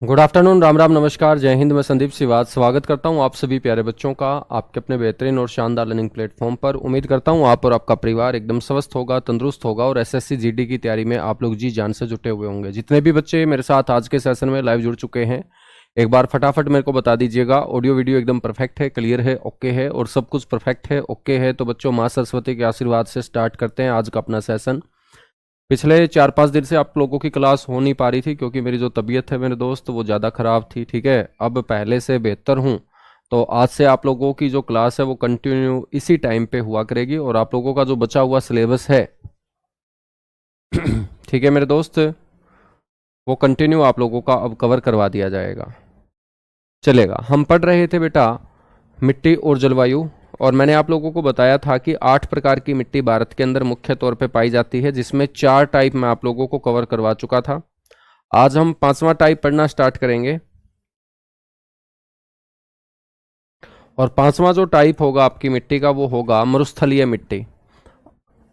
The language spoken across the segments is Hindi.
गुड आफ्टरनून, राम राम, नमस्कार, जय हिंद। मैं संदीप सिवाज स्वागत करता हूं आप सभी प्यारे बच्चों का आपके अपने बेहतरीन और शानदार लर्निंग प्लेटफॉर्म पर। उम्मीद करता हूं आप और आपका परिवार एकदम स्वस्थ होगा, तंदुरुस्त होगा और एसएससी जीडी की तैयारी में आप लोग जी जान से जुटे हुए होंगे। जितने भी बच्चे मेरे साथ आज के सेशन में लाइव जुड़ चुके हैं, एक बार फटाफट मेरे को बता दीजिएगा ऑडियो वीडियो एकदम परफेक्ट है, क्लियर है, ओके है और सब कुछ परफेक्ट है, ओके है। तो बच्चों, माँ सरस्वती के आशीर्वाद से स्टार्ट करते हैं आज का अपना सेशन। पिछले 4-5 दिन से आप लोगों की क्लास हो नहीं पा रही थी क्योंकि मेरी जो तबीयत है मेरे दोस्त वो ज़्यादा ख़राब थी। ठीक है, अब पहले से बेहतर हूँ। तो आज से आप लोगों की जो क्लास है वो कंटिन्यू इसी टाइम पे हुआ करेगी और आप लोगों का जो बचा हुआ सिलेबस है ठीक है मेरे दोस्त, वो कंटिन्यू आप लोगों का अब कवर करवा दिया जाएगा। चलेगा। हम पढ़ रहे थे बेटा मिट्टी और जलवायु, और मैंने आप लोगों को बताया था कि 8 प्रकार की मिट्टी भारत के अंदर मुख्य तौर पे पाई जाती है, जिसमें 4 टाइप मैं आप लोगों को कवर करवा चुका था। आज हम 5वां टाइप पढ़ना स्टार्ट करेंगे और 5वां जो टाइप होगा आपकी मिट्टी का वो होगा मरुस्थलीय मिट्टी।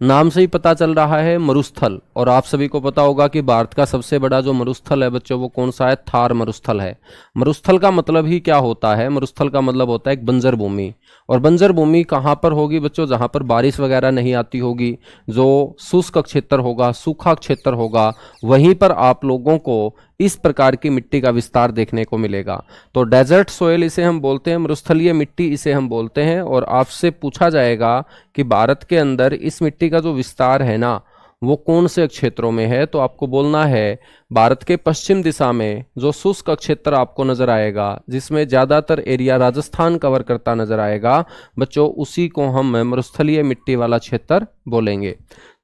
नाम से ही पता चल रहा है मरुस्थल, और आप सभी को पता होगा कि भारत का सबसे बड़ा जो मरुस्थल है बच्चों वो कौन सा है? थार मरुस्थल है। मरुस्थल का मतलब ही क्या होता है? मरुस्थल का मतलब होता है एक बंजर भूमि। और बंजर भूमि कहाँ पर होगी बच्चों? जहाँ पर बारिश वगैरह नहीं आती होगी, जो शुष्क क्षेत्र होगा, सूखा क्षेत्र होगा, वहीं पर आप लोगों को इस प्रकार की मिट्टी का विस्तार देखने को मिलेगा। तो डेजर्ट सोयल इसे हम बोलते हैं, मरुस्थलीय मिट्टी इसे हम बोलते हैं। और आपसे पूछा जाएगा कि भारत के अंदर इस मिट्टी का जो विस्तार है ना वो कौन से क्षेत्रों में है, तो आपको बोलना है भारत के पश्चिम दिशा में जो शुष्क क्षेत्र आपको नजर आएगा, जिसमें ज्यादातर एरिया राजस्थान कवर करता नजर आएगा बच्चों, उसी को हम मरुस्थलीय मिट्टी वाला क्षेत्र बोलेंगे।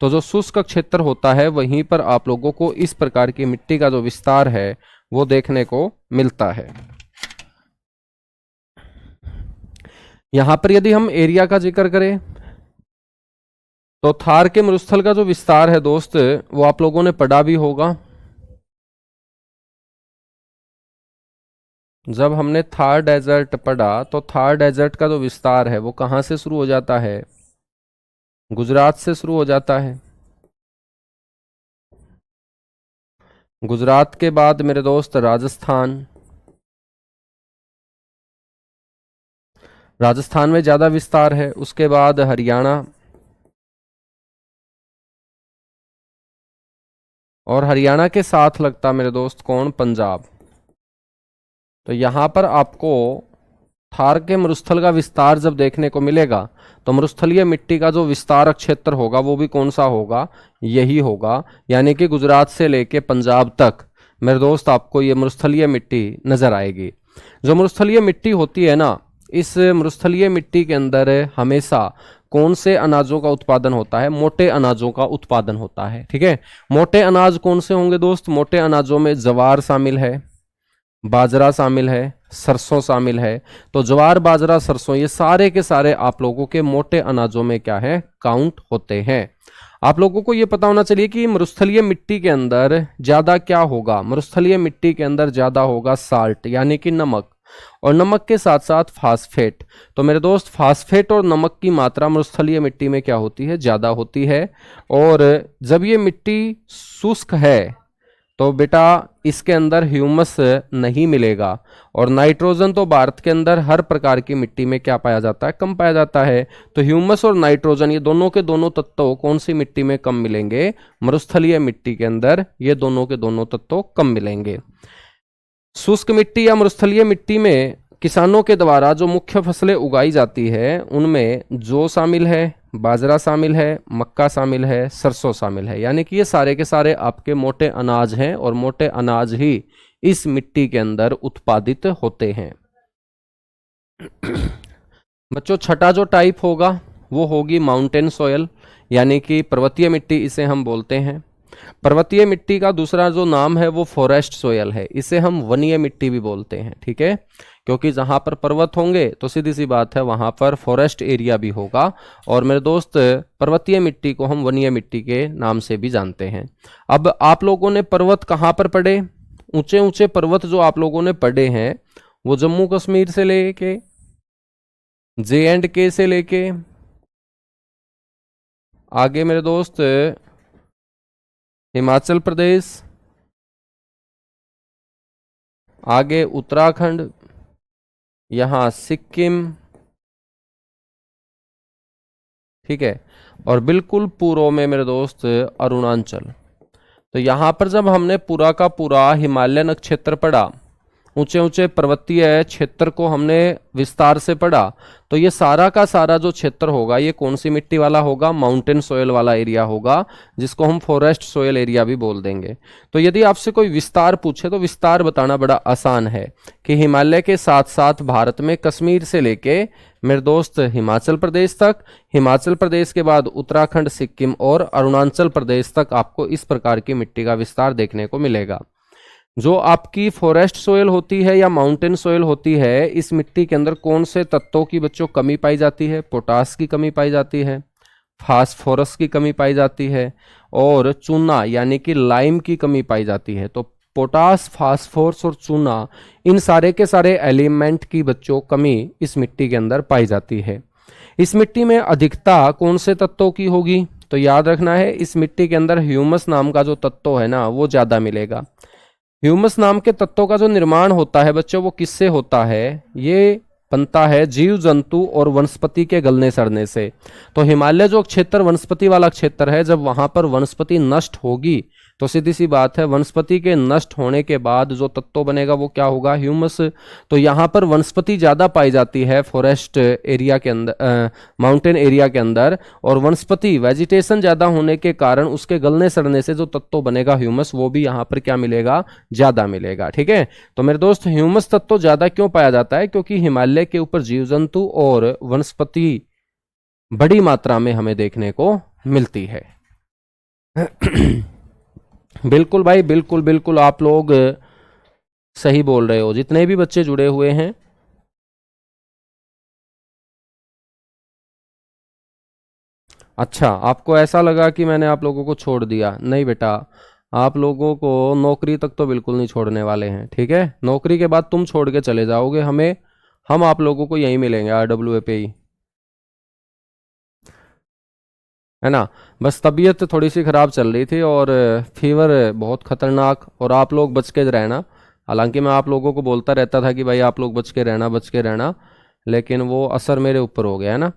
तो जो शुष्क क्षेत्र होता है वहीं पर आप लोगों को इस प्रकार की मिट्टी का जो विस्तार है वो देखने को मिलता है। यहां पर यदि हम एरिया का जिक्र करें तो थार के मरुस्थल का जो विस्तार है दोस्त वो आप लोगों ने पढ़ा भी होगा। जब हमने थार डेजर्ट पढ़ा तो थार डेजर्ट का जो विस्तार है वो कहां से शुरू हो जाता है? गुजरात से शुरू हो जाता है। गुजरात के बाद मेरे दोस्त राजस्थान, राजस्थान में ज्यादा विस्तार है। उसके बाद हरियाणा, और हरियाणा के साथ लगता मेरे दोस्त कौन? पंजाब। तो यहां पर आपको थार के मरुस्थल का विस्तार जब देखने को मिलेगा तो मरुस्थलीय मिट्टी का जो विस्तार क्षेत्र होगा वो भी कौन सा होगा? यही होगा, यानी कि गुजरात से लेके पंजाब तक मेरे दोस्त आपको ये मरुस्थलीय मिट्टी नजर आएगी। जो मरुस्थलीय मिट्टी होती है ना, इस मरुस्थलीय मिट्टी के अंदर हमेशा कौन से अनाजों का उत्पादन होता है? मोटे अनाजों का उत्पादन होता है। ठीक है, मोटे अनाज कौन से होंगे दोस्त? मोटे अनाजों में ज्वार शामिल है, बाजरा शामिल है, सरसों शामिल है। तो ज्वार, बाजरा, सरसों ये सारे के सारे आप लोगों के मोटे अनाजों में क्या है? काउंट होते हैं। आप लोगों को ये पता होना चाहिए कि मरुस्थलीय मिट्टी के अंदर ज्यादा क्या होगा? मरुस्थलीय मिट्टी के अंदर ज्यादा होगा साल्ट, यानी कि नमक, और नमक के साथ साथ फास्फेट। तो मेरे दोस्त, फास्फेट और नमक की मात्रा मरुस्थलीय मिट्टी में क्या होती है? ज्यादा होती है। और जब ये मिट्टी शुष्क है तो बेटा इसके अंदर ह्यूमस नहीं मिलेगा, और नाइट्रोजन तो भारत के अंदर हर प्रकार की मिट्टी में क्या पाया जाता है? कम पाया जाता है। तो ह्यूमस और नाइट्रोजन ये दोनों के दोनों तत्व कौन सी मिट्टी में कम मिलेंगे? मरुस्थलीय मिट्टी के अंदर ये दोनों के दोनों तत्व कम मिलेंगे। शुष्क मिट्टी या मरुस्थलीय मिट्टी में किसानों के द्वारा जो मुख्य फसलें उगाई जाती है उनमें जौ शामिल है, बाजरा शामिल है, मक्का शामिल है, सरसों शामिल है, यानी कि ये सारे के सारे आपके मोटे अनाज हैं और मोटे अनाज ही इस मिट्टी के अंदर उत्पादित होते हैं। बच्चों, छठा जो टाइप होगा वो होगी माउंटेन सोयल, यानी कि पर्वतीय मिट्टी इसे हम बोलते हैं। पर्वतीय मिट्टी का दूसरा जो नाम है वो फॉरेस्ट सोयल है, इसे हम वनीय मिट्टी भी बोलते हैं। ठीक है, क्योंकि जहां पर पर्वत होंगे तो सीधी सी बात है वहां पर फॉरेस्ट एरिया भी होगा। और मेरे दोस्त, पर्वतीय मिट्टी को हम वनीय मिट्टी के नाम से भी जानते हैं। अब आप लोगों ने पर्वत कहाँ पर पढ़े? ऊंचे ऊंचे पर्वत जो आप लोगों ने पढ़े हैं वो जम्मू कश्मीर से लेके, J&K से लेके आगे मेरे दोस्त हिमाचल प्रदेश, आगे उत्तराखंड, यहां सिक्किम, ठीक है, और बिल्कुल पूर्व में मेरे दोस्त अरुणाचल। तो यहां पर जब हमने पूरा का पूरा हिमालयन क्षेत्र पढ़ा, ऊंचे ऊंचे पर्वतीय क्षेत्र को हमने विस्तार से पढ़ा, तो ये सारा का सारा जो क्षेत्र होगा ये कौन सी मिट्टी वाला होगा? माउंटेन सोयल वाला एरिया होगा, जिसको हम फॉरेस्ट सोयल एरिया भी बोल देंगे। तो यदि आपसे कोई विस्तार पूछे तो विस्तार बताना बड़ा आसान है कि हिमालय के साथ साथ भारत में कश्मीर से लेके मेरे दोस्त हिमाचल प्रदेश तक, हिमाचल प्रदेश के बाद उत्तराखंड, सिक्किम और अरुणाचल प्रदेश तक आपको इस प्रकार की मिट्टी का विस्तार देखने को मिलेगा। जो आपकी फॉरेस्ट सोयल होती है या माउंटेन सोयल होती है, इस मिट्टी के अंदर कौन से तत्वों की बच्चों कमी पाई जाती है? पोटास की कमी पाई जाती है, फास्फोरस की कमी पाई जाती है, और चूना यानी कि लाइम की कमी पाई जाती है। तो पोटास, फास्फोरस और चूना, इन सारे के सारे एलिमेंट की बच्चों कमी इस मिट्टी के अंदर पाई जाती है। इस मिट्टी में अधिकता कौन से तत्वों की होगी? तो याद रखना है, इस मिट्टी के अंदर ह्यूमस नाम का जो तत्व है ना, वो ज्यादा मिलेगा। ह्यूमस नाम के तत्वों का जो निर्माण होता है बच्चों, वो किससे होता है? ये बनता है जीव जंतु और वनस्पति के गलने सड़ने से। तो हिमालय जो क्षेत्र वनस्पति वाला क्षेत्र है, जब वहां पर वनस्पति नष्ट होगी तो सीधी सी बात है, वनस्पति के नष्ट होने के बाद जो तत्व बनेगा वो क्या होगा? ह्यूमस। तो यहाँ पर वनस्पति ज्यादा पाई जाती है फॉरेस्ट एरिया के अंदर, माउंटेन एरिया के अंदर, और वनस्पति वेजिटेशन ज्यादा होने के कारण उसके गलने सड़ने से जो तत्व बनेगा ह्यूमस, वो भी यहाँ पर क्या मिलेगा? ज्यादा मिलेगा। ठीक है, तो मेरे दोस्त ह्यूमस तत्व ज्यादा क्यों पाया जाता है? क्योंकि हिमालय के ऊपर जीव जंतु और वनस्पति बड़ी मात्रा में हमें देखने को मिलती है। बिल्कुल भाई, बिल्कुल बिल्कुल, आप लोग सही बोल रहे हो, जितने भी बच्चे जुड़े हुए हैं। अच्छा, आपको ऐसा लगा कि मैंने आप लोगों को छोड़ दिया? नहीं बेटा, आप लोगों को नौकरी तक तो बिल्कुल नहीं छोड़ने वाले हैं। ठीक है, नौकरी के बाद तुम छोड़ के चले जाओगे हमें, हम आप लोगों को यहीं मिलेंगे RWA पे ही, है ना। बस तबीयत थोड़ी सी ख़राब चल रही थी और फीवर बहुत ख़तरनाक, और आप लोग बच के रहना। हालांकि मैं आप लोगों को बोलता रहता था कि भाई आप लोग बच के रहना, बच के रहना, लेकिन वो असर मेरे ऊपर हो गया, है ना।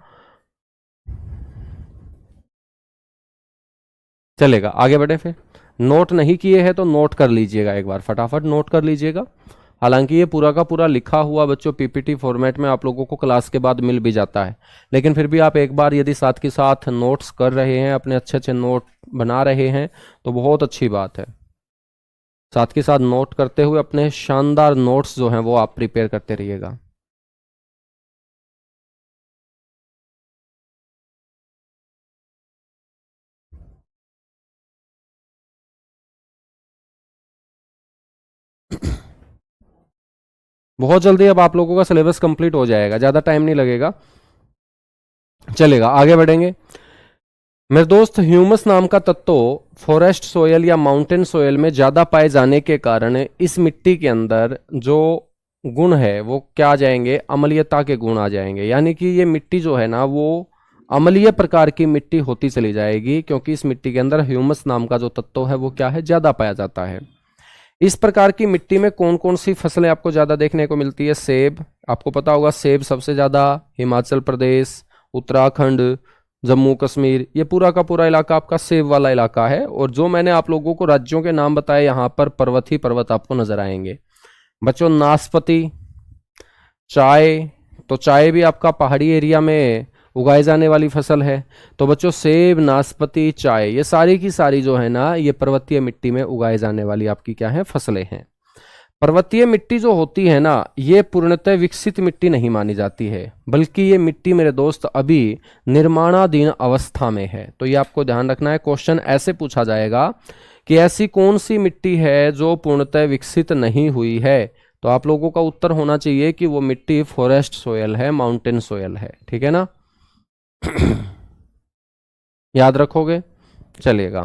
चलेगा, आगे बढ़े फिर। नोट नहीं किए हैं तो नोट कर लीजिएगा, एक बार फटाफट नोट कर लीजिएगा। हालांकि ये पूरा का पूरा लिखा हुआ बच्चों PPT फॉर्मेट में आप लोगों को क्लास के बाद मिल भी जाता है, लेकिन फिर भी आप एक बार यदि साथ के साथ नोट्स कर रहे हैं, अपने अच्छे अच्छे नोट बना रहे हैं, तो बहुत अच्छी बात है। साथ के साथ नोट करते हुए अपने शानदार नोट्स जो हैं वो आप प्रिपेयर करते रहिएगा। बहुत जल्दी अब आप लोगों का सिलेबस कंप्लीट हो जाएगा, ज़्यादा टाइम नहीं लगेगा। चलेगा, आगे बढ़ेंगे मेरे दोस्त। ह्यूमस नाम का तत्व फॉरेस्ट सोयल या माउंटेन सोयल में ज़्यादा पाए जाने के कारण इस मिट्टी के अंदर जो गुण है वो क्या आ जाएंगे? अम्लीयता के गुण आ जाएंगे। यानी कि ये मिट्टी जो है ना, वो अम्लीय प्रकार की मिट्टी होती चली जाएगी, क्योंकि इस मिट्टी के अंदर ह्यूमस नाम का जो तत्व है वो क्या है? ज़्यादा पाया जाता है। इस प्रकार की मिट्टी में कौन कौन सी फसलें आपको ज़्यादा देखने को मिलती है? सेब, आपको पता होगा सेब सबसे ज़्यादा हिमाचल प्रदेश, उत्तराखंड, जम्मू कश्मीर, ये पूरा का पूरा इलाका आपका सेब वाला इलाका है। और जो मैंने आप लोगों को राज्यों के नाम बताए, यहाँ पर पर्वत ही पर्वत आपको नजर आएंगे बच्चों। नाशपाती, चाय, तो चाय भी आपका पहाड़ी एरिया में उगाई जाने वाली फसल है। तो बच्चों सेब, नाशपाती, चाय, ये सारी की सारी जो है ना, ये पर्वतीय मिट्टी में उगाई जाने वाली आपकी क्या है? फसलें हैं। पर्वतीय मिट्टी जो होती है ना, ये पूर्णतः विकसित मिट्टी नहीं मानी जाती है, बल्कि ये मिट्टी मेरे दोस्त अभी निर्माणाधीन अवस्था में है। तो ये आपको ध्यान रखना है। क्वेश्चन ऐसे पूछा जाएगा कि ऐसी कौन सी मिट्टी है जो पूर्णतः विकसित नहीं हुई है, तो आप लोगों का उत्तर होना चाहिए कि वो मिट्टी फॉरेस्ट सोयल है, माउंटेन सोयल है। ठीक है ना, याद रखोगे। चलिएगा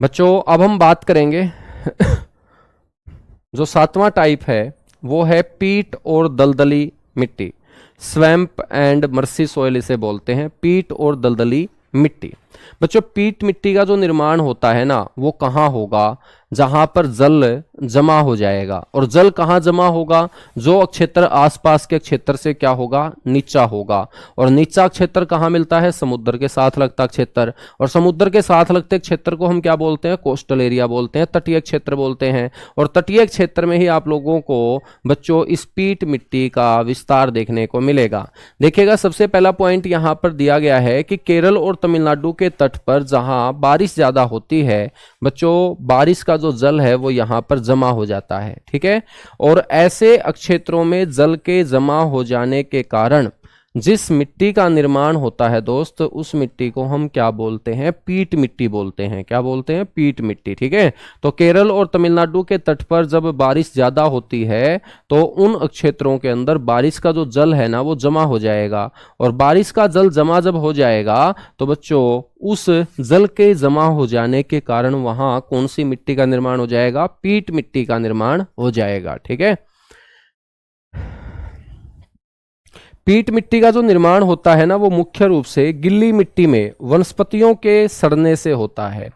बच्चों, अब हम बात करेंगे जो 7वां टाइप है वो है पीट और दलदली मिट्टी। स्वैम्प एंड मर्सी सोयल इसे बोलते हैं, पीट और दलदली मिट्टी। बच्चों पीट मिट्टी का जो निर्माण होता है ना वो कहाँ होगा, जहां पर जल जमा हो जाएगा। और जल कहाँ जमा होगा, जो क्षेत्र आसपास के क्षेत्र से क्या होगा, नीचा होगा। और नीचा क्षेत्र कहाँ मिलता है, समुद्र के साथ लगता क्षेत्र। और समुद्र के साथ लगते क्षेत्र को हम क्या बोलते हैं, कोस्टल एरिया बोलते हैं, तटीय क्षेत्र बोलते हैं। और तटीय क्षेत्र में ही आप लोगों को बच्चों इस पीट मिट्टी का विस्तार देखने को मिलेगा। देखिएगा सबसे पहला पॉइंट यहां पर दिया गया है कि केरल और तमिलनाडु के तट पर जहां बारिश ज्यादा होती है बच्चों, बारिश का जो जल है वो यहां पर जमा हो जाता है, ठीक है। और ऐसे क्षेत्रों में जल के जमा हो जाने के कारण जिस मिट्टी का निर्माण होता है दोस्त, उस मिट्टी को हम क्या बोलते हैं, पीट मिट्टी बोलते हैं। क्या बोलते हैं, पीट मिट्टी, ठीक है। तो केरल और तमिलनाडु के तट पर जब बारिश ज्यादा होती है तो उन क्षेत्रों के अंदर बारिश का जो जल है ना वो जमा हो जाएगा। और बारिश का जल जमा जब हो जाएगा तो बच्चों उस जल के जमा हो जाने के कारण वहां कौन सी मिट्टी का निर्माण हो जाएगा, पीट मिट्टी का निर्माण हो जाएगा, ठीक है। पीट मिट्टी का जो निर्माण होता है ना वो मुख्य रूप से गिल्ली मिट्टी में वनस्पतियों के सड़ने से होता है।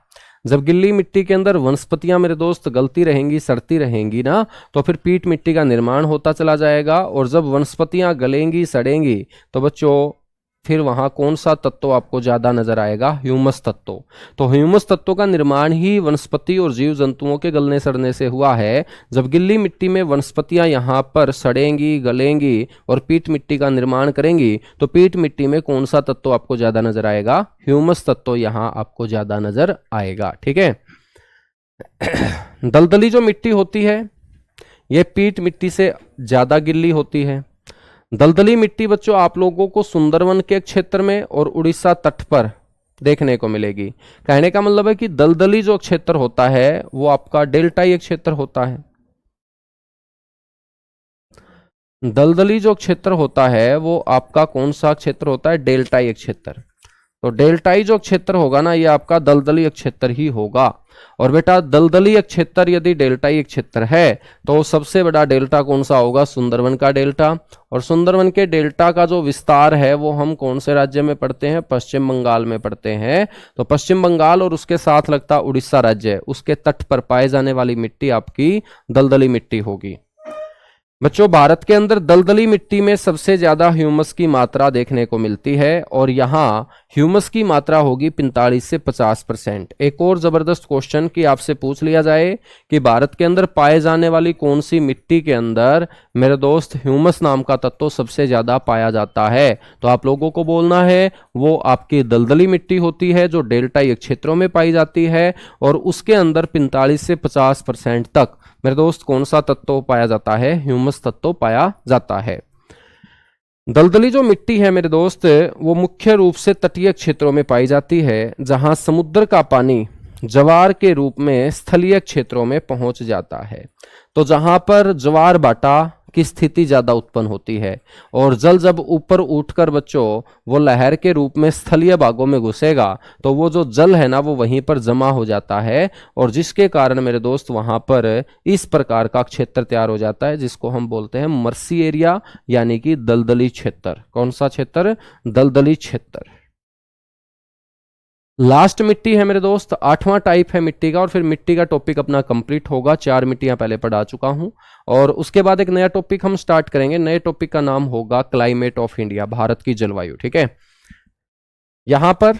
जब गिल्ली मिट्टी के अंदर वनस्पतियां मेरे दोस्त गलती रहेंगी, सड़ती रहेंगी ना, तो फिर पीट मिट्टी का निर्माण होता चला जाएगा। और जब वनस्पतियां गलेंगी, सड़ेंगी, तो बच्चों फिर वहां कौन सा तत्व आपको ज्यादा नजर आएगा, ह्यूमस तत्व। तो ह्यूमस तत्व का निर्माण ही वनस्पति और जीव जंतुओं के गलने सड़ने से हुआ है। जब गिल्ली मिट्टी में वनस्पतियां यहां पर सड़ेंगी, गलेंगी और पीट मिट्टी का निर्माण करेंगी, तो पीट मिट्टी में कौन सा तत्व आपको ज्यादा नजर आएगा, ह्यूमस तत्व यहां आपको ज्यादा नजर आएगा, ठीक है। दलदली जो मिट्टी होती है ये पीट मिट्टी से ज्यादा गिल्ली होती है। दलदली मिट्टी बच्चों आप लोगों को सुंदरवन के क्षेत्र में और उड़ीसा तट पर देखने को मिलेगी। कहने का मतलब है कि दलदली जो क्षेत्र होता है वो आपका डेल्टाई क्षेत्र होता है। दलदली जो क्षेत्र होता है वो आपका कौन सा क्षेत्र होता है, डेल्टाई क्षेत्र। तो डेल्टाई जो क्षेत्र होगा ना ये आपका दलदली क्षेत्र ही होगा। और बेटा दलदली क्षेत्र यदि डेल्टाई क्षेत्र है तो सबसे बड़ा डेल्टा कौन सा होगा, सुंदरवन का डेल्टा। और सुंदरवन के डेल्टा का जो विस्तार है वो हम कौन से राज्य में पढ़ते हैं, पश्चिम बंगाल में पढ़ते हैं। तो पश्चिम बंगाल और उसके साथ लगता उड़ीसा राज्य, उसके तट पर पाए जाने वाली मिट्टी आपकी दलदली मिट्टी होगी। बच्चों भारत के अंदर दलदली मिट्टी में सबसे ज्यादा ह्यूमस की मात्रा देखने को मिलती है और यहाँ ह्यूमस की मात्रा होगी 45 से 50%। एक और जबरदस्त क्वेश्चन कि आपसे पूछ लिया जाए कि भारत के अंदर पाए जाने वाली कौन सी मिट्टी के अंदर मेरे दोस्त ह्यूमस नाम का तत्व सबसे ज्यादा पाया जाता है, तो आप लोगों को बोलना है वो आपकी दलदली मिट्टी होती है जो डेल्टाई क्षेत्रों में पाई जाती है। और उसके अंदर 45 से 50% तक मेरे दोस्त कौन सा तत्व पाया जाता है, ह्यूमस तत्व पाया जाता है। दलदली जो मिट्टी है मेरे दोस्त वो मुख्य रूप से तटीय क्षेत्रों में पाई जाती है जहां समुद्र का पानी ज्वार के रूप में स्थलीय क्षेत्रों में पहुंच जाता है। तो जहां पर ज्वार भाटा की स्थिति ज्यादा उत्पन्न होती है और जल जब ऊपर उठकर बच्चों वो लहर के रूप में स्थलीय भागों में घुसेगा तो वो जो जल है ना वो वहीं पर जमा हो जाता है और जिसके कारण मेरे दोस्त वहां पर इस प्रकार का क्षेत्र तैयार हो जाता है जिसको हम बोलते हैं मर्सी एरिया यानी कि दलदली क्षेत्र। कौन सा क्षेत्र, दलदली क्षेत्र। लास्ट मिट्टी है मेरे दोस्त, 8वां टाइप है मिट्टी का और फिर मिट्टी का टॉपिक अपना कंप्लीट होगा। 4 मिट्टियां पहले पढ़ा चुका हूं और उसके बाद एक नया टॉपिक हम स्टार्ट करेंगे। नए टॉपिक का नाम होगा क्लाइमेट ऑफ इंडिया, भारत की जलवायु, ठीक है। यहां पर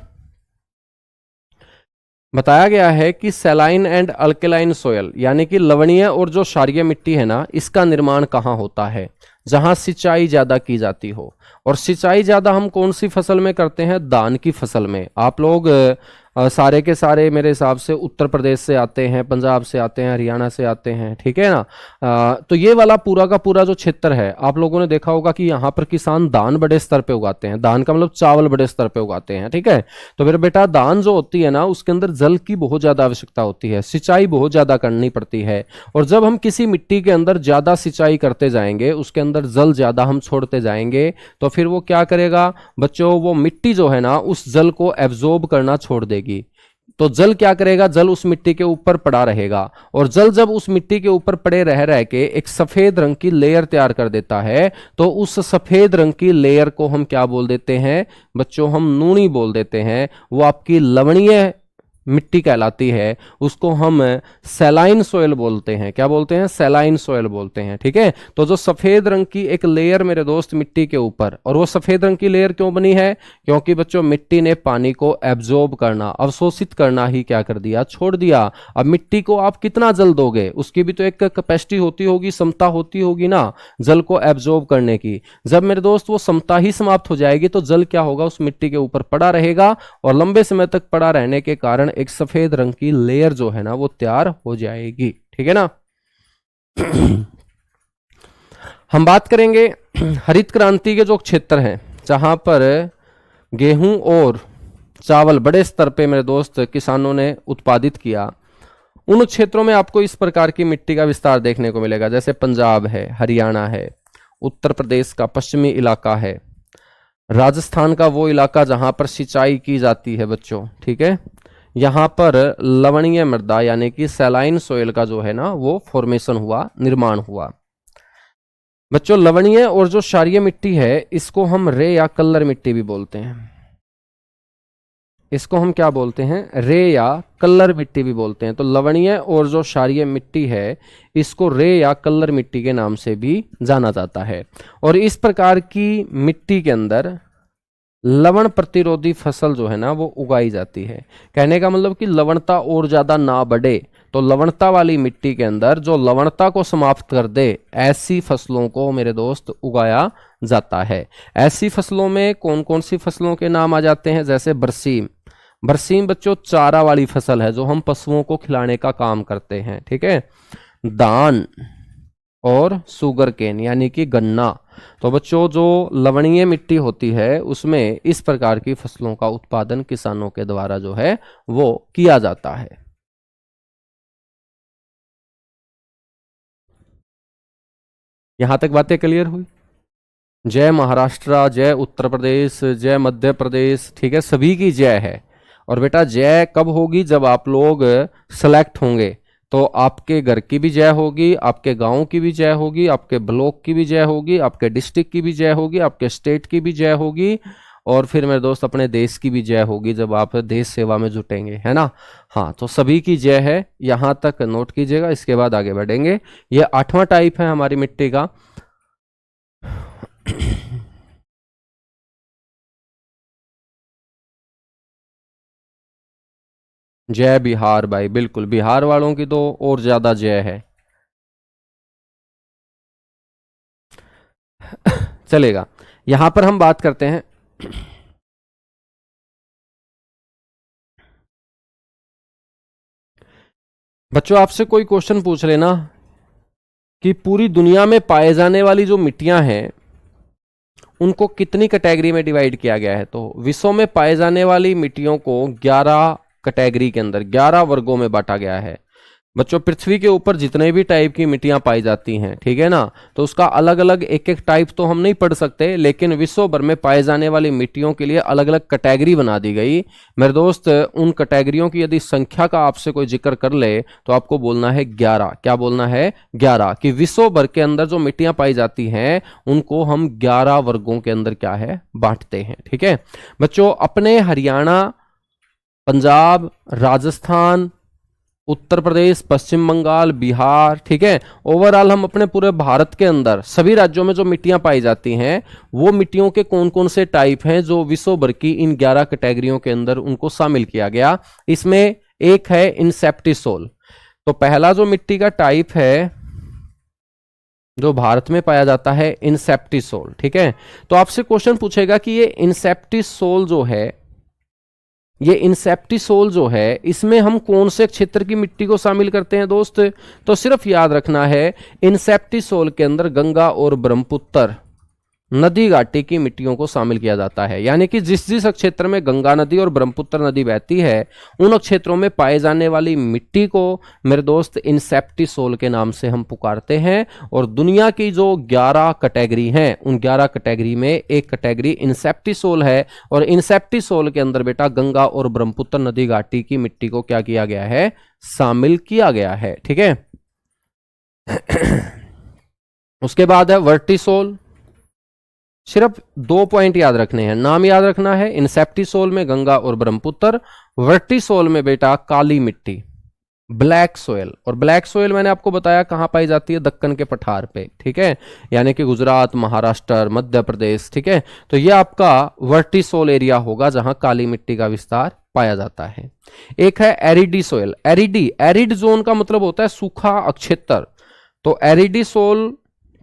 बताया गया है कि सैलाइन एंड अल्केलाइन सोयल यानी कि लवणीय और जो क्षारीय मिट्टी है ना इसका निर्माण कहाँ होता है, जहां सिंचाई ज्यादा की जाती हो। और सिंचाई ज्यादा हम कौन सी फसल में करते हैं, धान की फसल में। आप लोग सारे के सारे मेरे हिसाब से उत्तर प्रदेश से आते हैं, पंजाब से आते हैं, हरियाणा से आते हैं, ठीक है ना। तो ये वाला पूरा का पूरा जो क्षेत्र है आप लोगों ने देखा होगा कि यहाँ पर किसान धान बड़े स्तर पे उगाते हैं। धान का मतलब चावल बड़े स्तर पे उगाते हैं, ठीक है। तो मेरे बेटा धान जो होती है ना उसके अंदर जल की बहुत ज्यादा आवश्यकता होती है, सिंचाई बहुत ज्यादा करनी पड़ती है। और जब हम किसी मिट्टी के अंदर ज्यादा सिंचाई करते जाएंगे, उसके अंदर जल ज्यादा हम छोड़ते जाएंगे, तो फिर वो क्या करेगा बच्चों, वो मिट्टी जो है ना उस जल को एब्जॉर्ब करना छोड़ देगी। तो जल क्या करेगा, जल उस मिट्टी के ऊपर पड़ा रहेगा, और जल जब उस मिट्टी के ऊपर पड़े रह रह के एक सफेद रंग की लेयर तैयार कर देता है, तो उस सफेद रंग की लेयर को हम क्या बोल देते हैं बच्चों, हम नूनी बोल देते हैं। वो आपकी लवणीय मिट्टी कहलाती है, उसको हम सैलाइन सोयल बोलते हैं। क्या बोलते हैं, सैलाइन सोयल बोलते हैं। ठीक है, तो जो सफेद रंग की एक लेयर मेरे दोस्त मिट्टी के ऊपर, और वो सफेद रंग की लेयर क्यों बनी है, क्योंकि बच्चों मिट्टी ने पानी को एब्जॉर्ब करना, अवशोषित करना ही क्या कर दिया, छोड़ दिया। अब मिट्टी को आप कितना जल दोगे, उसकी भी तो एक कैपेसिटी होती होगी, क्षमता होती होगी ना जल को एब्जॉर्ब करने की। जब मेरे दोस्त वो क्षमता ही समाप्त हो जाएगी तो जल क्या होगा, उस मिट्टी के ऊपर पड़ा रहेगा, और लंबे समय तक पड़ा रहने के कारण एक सफेद रंग की लेयर जो है ना वो तैयार हो जाएगी। ठीक है ना। हम बात करेंगे हरित क्रांति के जो क्षेत्र हैं जहां पर गेहूं और चावल बड़े स्तर पे मेरे दोस्त किसानों ने उत्पादित किया, उन क्षेत्रों में आपको इस प्रकार की मिट्टी का विस्तार देखने को मिलेगा। जैसे पंजाब है, हरियाणा है, उत्तर प्रदेश का पश्चिमी इलाका है, राजस्थान का वो इलाका जहां पर सिंचाई की जाती है बच्चों। ठीक है, यहां पर लवणीय मृदा यानी कि सैलाइन सोयल का जो है ना वो फॉर्मेशन हुआ, निर्माण हुआ। बच्चों लवणीय और जो क्षारीय मिट्टी है इसको हम रे या कलर मिट्टी भी बोलते हैं। इसको हम क्या बोलते हैं, रे या कलर मिट्टी भी बोलते हैं। तो लवणीय और जो क्षारीय मिट्टी है इसको रे या कलर मिट्टी के नाम से भी जाना जाता है। और इस प्रकार की मिट्टी के अंदर लवण प्रतिरोधी फसल जो है ना वो उगाई जाती है। कहने का मतलब कि लवणता और ज्यादा ना बढ़े, तो लवणता वाली मिट्टी के अंदर जो लवणता को समाप्त कर दे ऐसी फसलों को मेरे दोस्त उगाया जाता है। ऐसी फसलों में कौन कौन सी फसलों के नाम आ जाते हैं, जैसे बरसीम। बरसीम बच्चों चारा वाली फसल है जो हम पशुओं को खिलाने का काम करते हैं। ठीक है, धान और सुगर केन यानी कि गन्ना। तो बच्चों जो लवणीय मिट्टी होती है उसमें इस प्रकार की फसलों का उत्पादन किसानों के द्वारा जो है वो किया जाता है। यहां तक बातें क्लियर हुई। जय महाराष्ट्र, जय उत्तर प्रदेश, जय मध्य प्रदेश। ठीक है, सभी की जय है। और बेटा जय कब होगी, जब आप लोग सेलेक्ट होंगे तो आपके घर की भी जय होगी, आपके गांव की भी जय होगी, आपके ब्लॉक की भी जय होगी, आपके डिस्ट्रिक्ट की भी जय होगी, आपके स्टेट की भी जय होगी, और फिर मेरे दोस्त अपने देश की भी जय होगी जब आप देश सेवा में जुटेंगे, है ना। हाँ, तो सभी की जय है, यहां तक नोट कीजिएगा, इसके बाद आगे बढ़ेंगे। ये 8वां टाइप है हमारी मिट्टी का। जय बिहार भाई, बिल्कुल बिहार वालों की तो और ज्यादा जय है। चलेगा, यहां पर हम बात करते हैं बच्चों, आपसे कोई क्वेश्चन पूछ लेना कि पूरी दुनिया में पाए जाने वाली जो मिट्टियां हैं उनको कितनी कैटेगरी में डिवाइड किया गया है। तो विश्व में पाए जाने वाली मिट्टियों को 11 कैटेगरी के अंदर 11 वर्गों में बांटा गया है। बच्चों पृथ्वी के ऊपर जितने भी टाइप की मिट्टियां पाई जाती हैं, ठीक है ना, तो उसका अलग अलग एक एक टाइप तो हम नहीं पढ़ सकते, लेकिन विश्व भर में पाए जाने वाली मिट्टियों के लिए अलग अलग कैटेगरी बना दी गई। मेरे दोस्त उन कैटेगरियों की यदि संख्या का आपसे कोई जिक्र कर ले तो आपको बोलना है 11। क्या बोलना है, 11, कि विश्व भर के अंदर जो मिट्टियां पाई जाती हैं उनको हम 11 वर्गों के अंदर क्या है, बांटते हैं। ठीक है बच्चों, अपने हरियाणा, पंजाब, राजस्थान, उत्तर प्रदेश, पश्चिम बंगाल, बिहार, ठीक है, ओवरऑल हम अपने पूरे भारत के अंदर सभी राज्यों में जो मिट्टियां पाई जाती हैं वो मिट्टियों के कौन कौन से टाइप हैं जो विश्व भर की इन 11 कैटेगरियों के अंदर उनको शामिल किया गया। इसमें एक है इंसेप्टिसोल। तो पहला जो मिट्टी का टाइप है जो भारत में पाया जाता है, इंसेप्टिसोल। ठीक है, तो आपसे क्वेश्चन पूछेगा कि ये इंसेप्टिसोल जो है, ये इंसेप्टिसोल जो है इसमें हम कौन से क्षेत्र की मिट्टी को शामिल करते हैं दोस्त। तो सिर्फ याद रखना है इंसेप्टिसोल के अंदर गंगा और ब्रह्मपुत्र नदी घाटी की मिट्टियों को शामिल किया जाता है। यानी कि जिस जिस क्षेत्र में गंगा नदी और ब्रह्मपुत्र नदी बहती है उन क्षेत्रों में पाए जाने वाली मिट्टी को मेरे दोस्त इंसेप्टिसोल के नाम से हम पुकारते हैं। और दुनिया की जो 11 कैटेगरी हैं उन 11 कैटेगरी में एक कैटेगरी इंसेप्टिसोल है। और इंसेप्टिसोल के अंदर बेटा गंगा और ब्रह्मपुत्र नदी घाटी की मिट्टी को क्या किया गया है, शामिल किया गया है। ठीक है। उसके बाद है वर्टिसोल। सिर्फ 2 पॉइंट याद रखने हैं, नाम याद रखना है। इंसेप्टिसोल में गंगा और ब्रह्मपुत्र, वर्टिसोल में बेटा काली मिट्टी, ब्लैक सोयल। और ब्लैक सोयल मैंने आपको बताया कहां पाई जाती है, दक्कन के पठार पे। ठीक है, यानी कि गुजरात, महाराष्ट्र, मध्य प्रदेश। ठीक है, तो ये आपका वर्टिसोल एरिया होगा जहां काली मिट्टी का विस्तार पाया जाता है। एक है एरिडी सोयल। एरिड जोन का मतलब होता है सूखा क्षेत्र। तो एरिडिसोल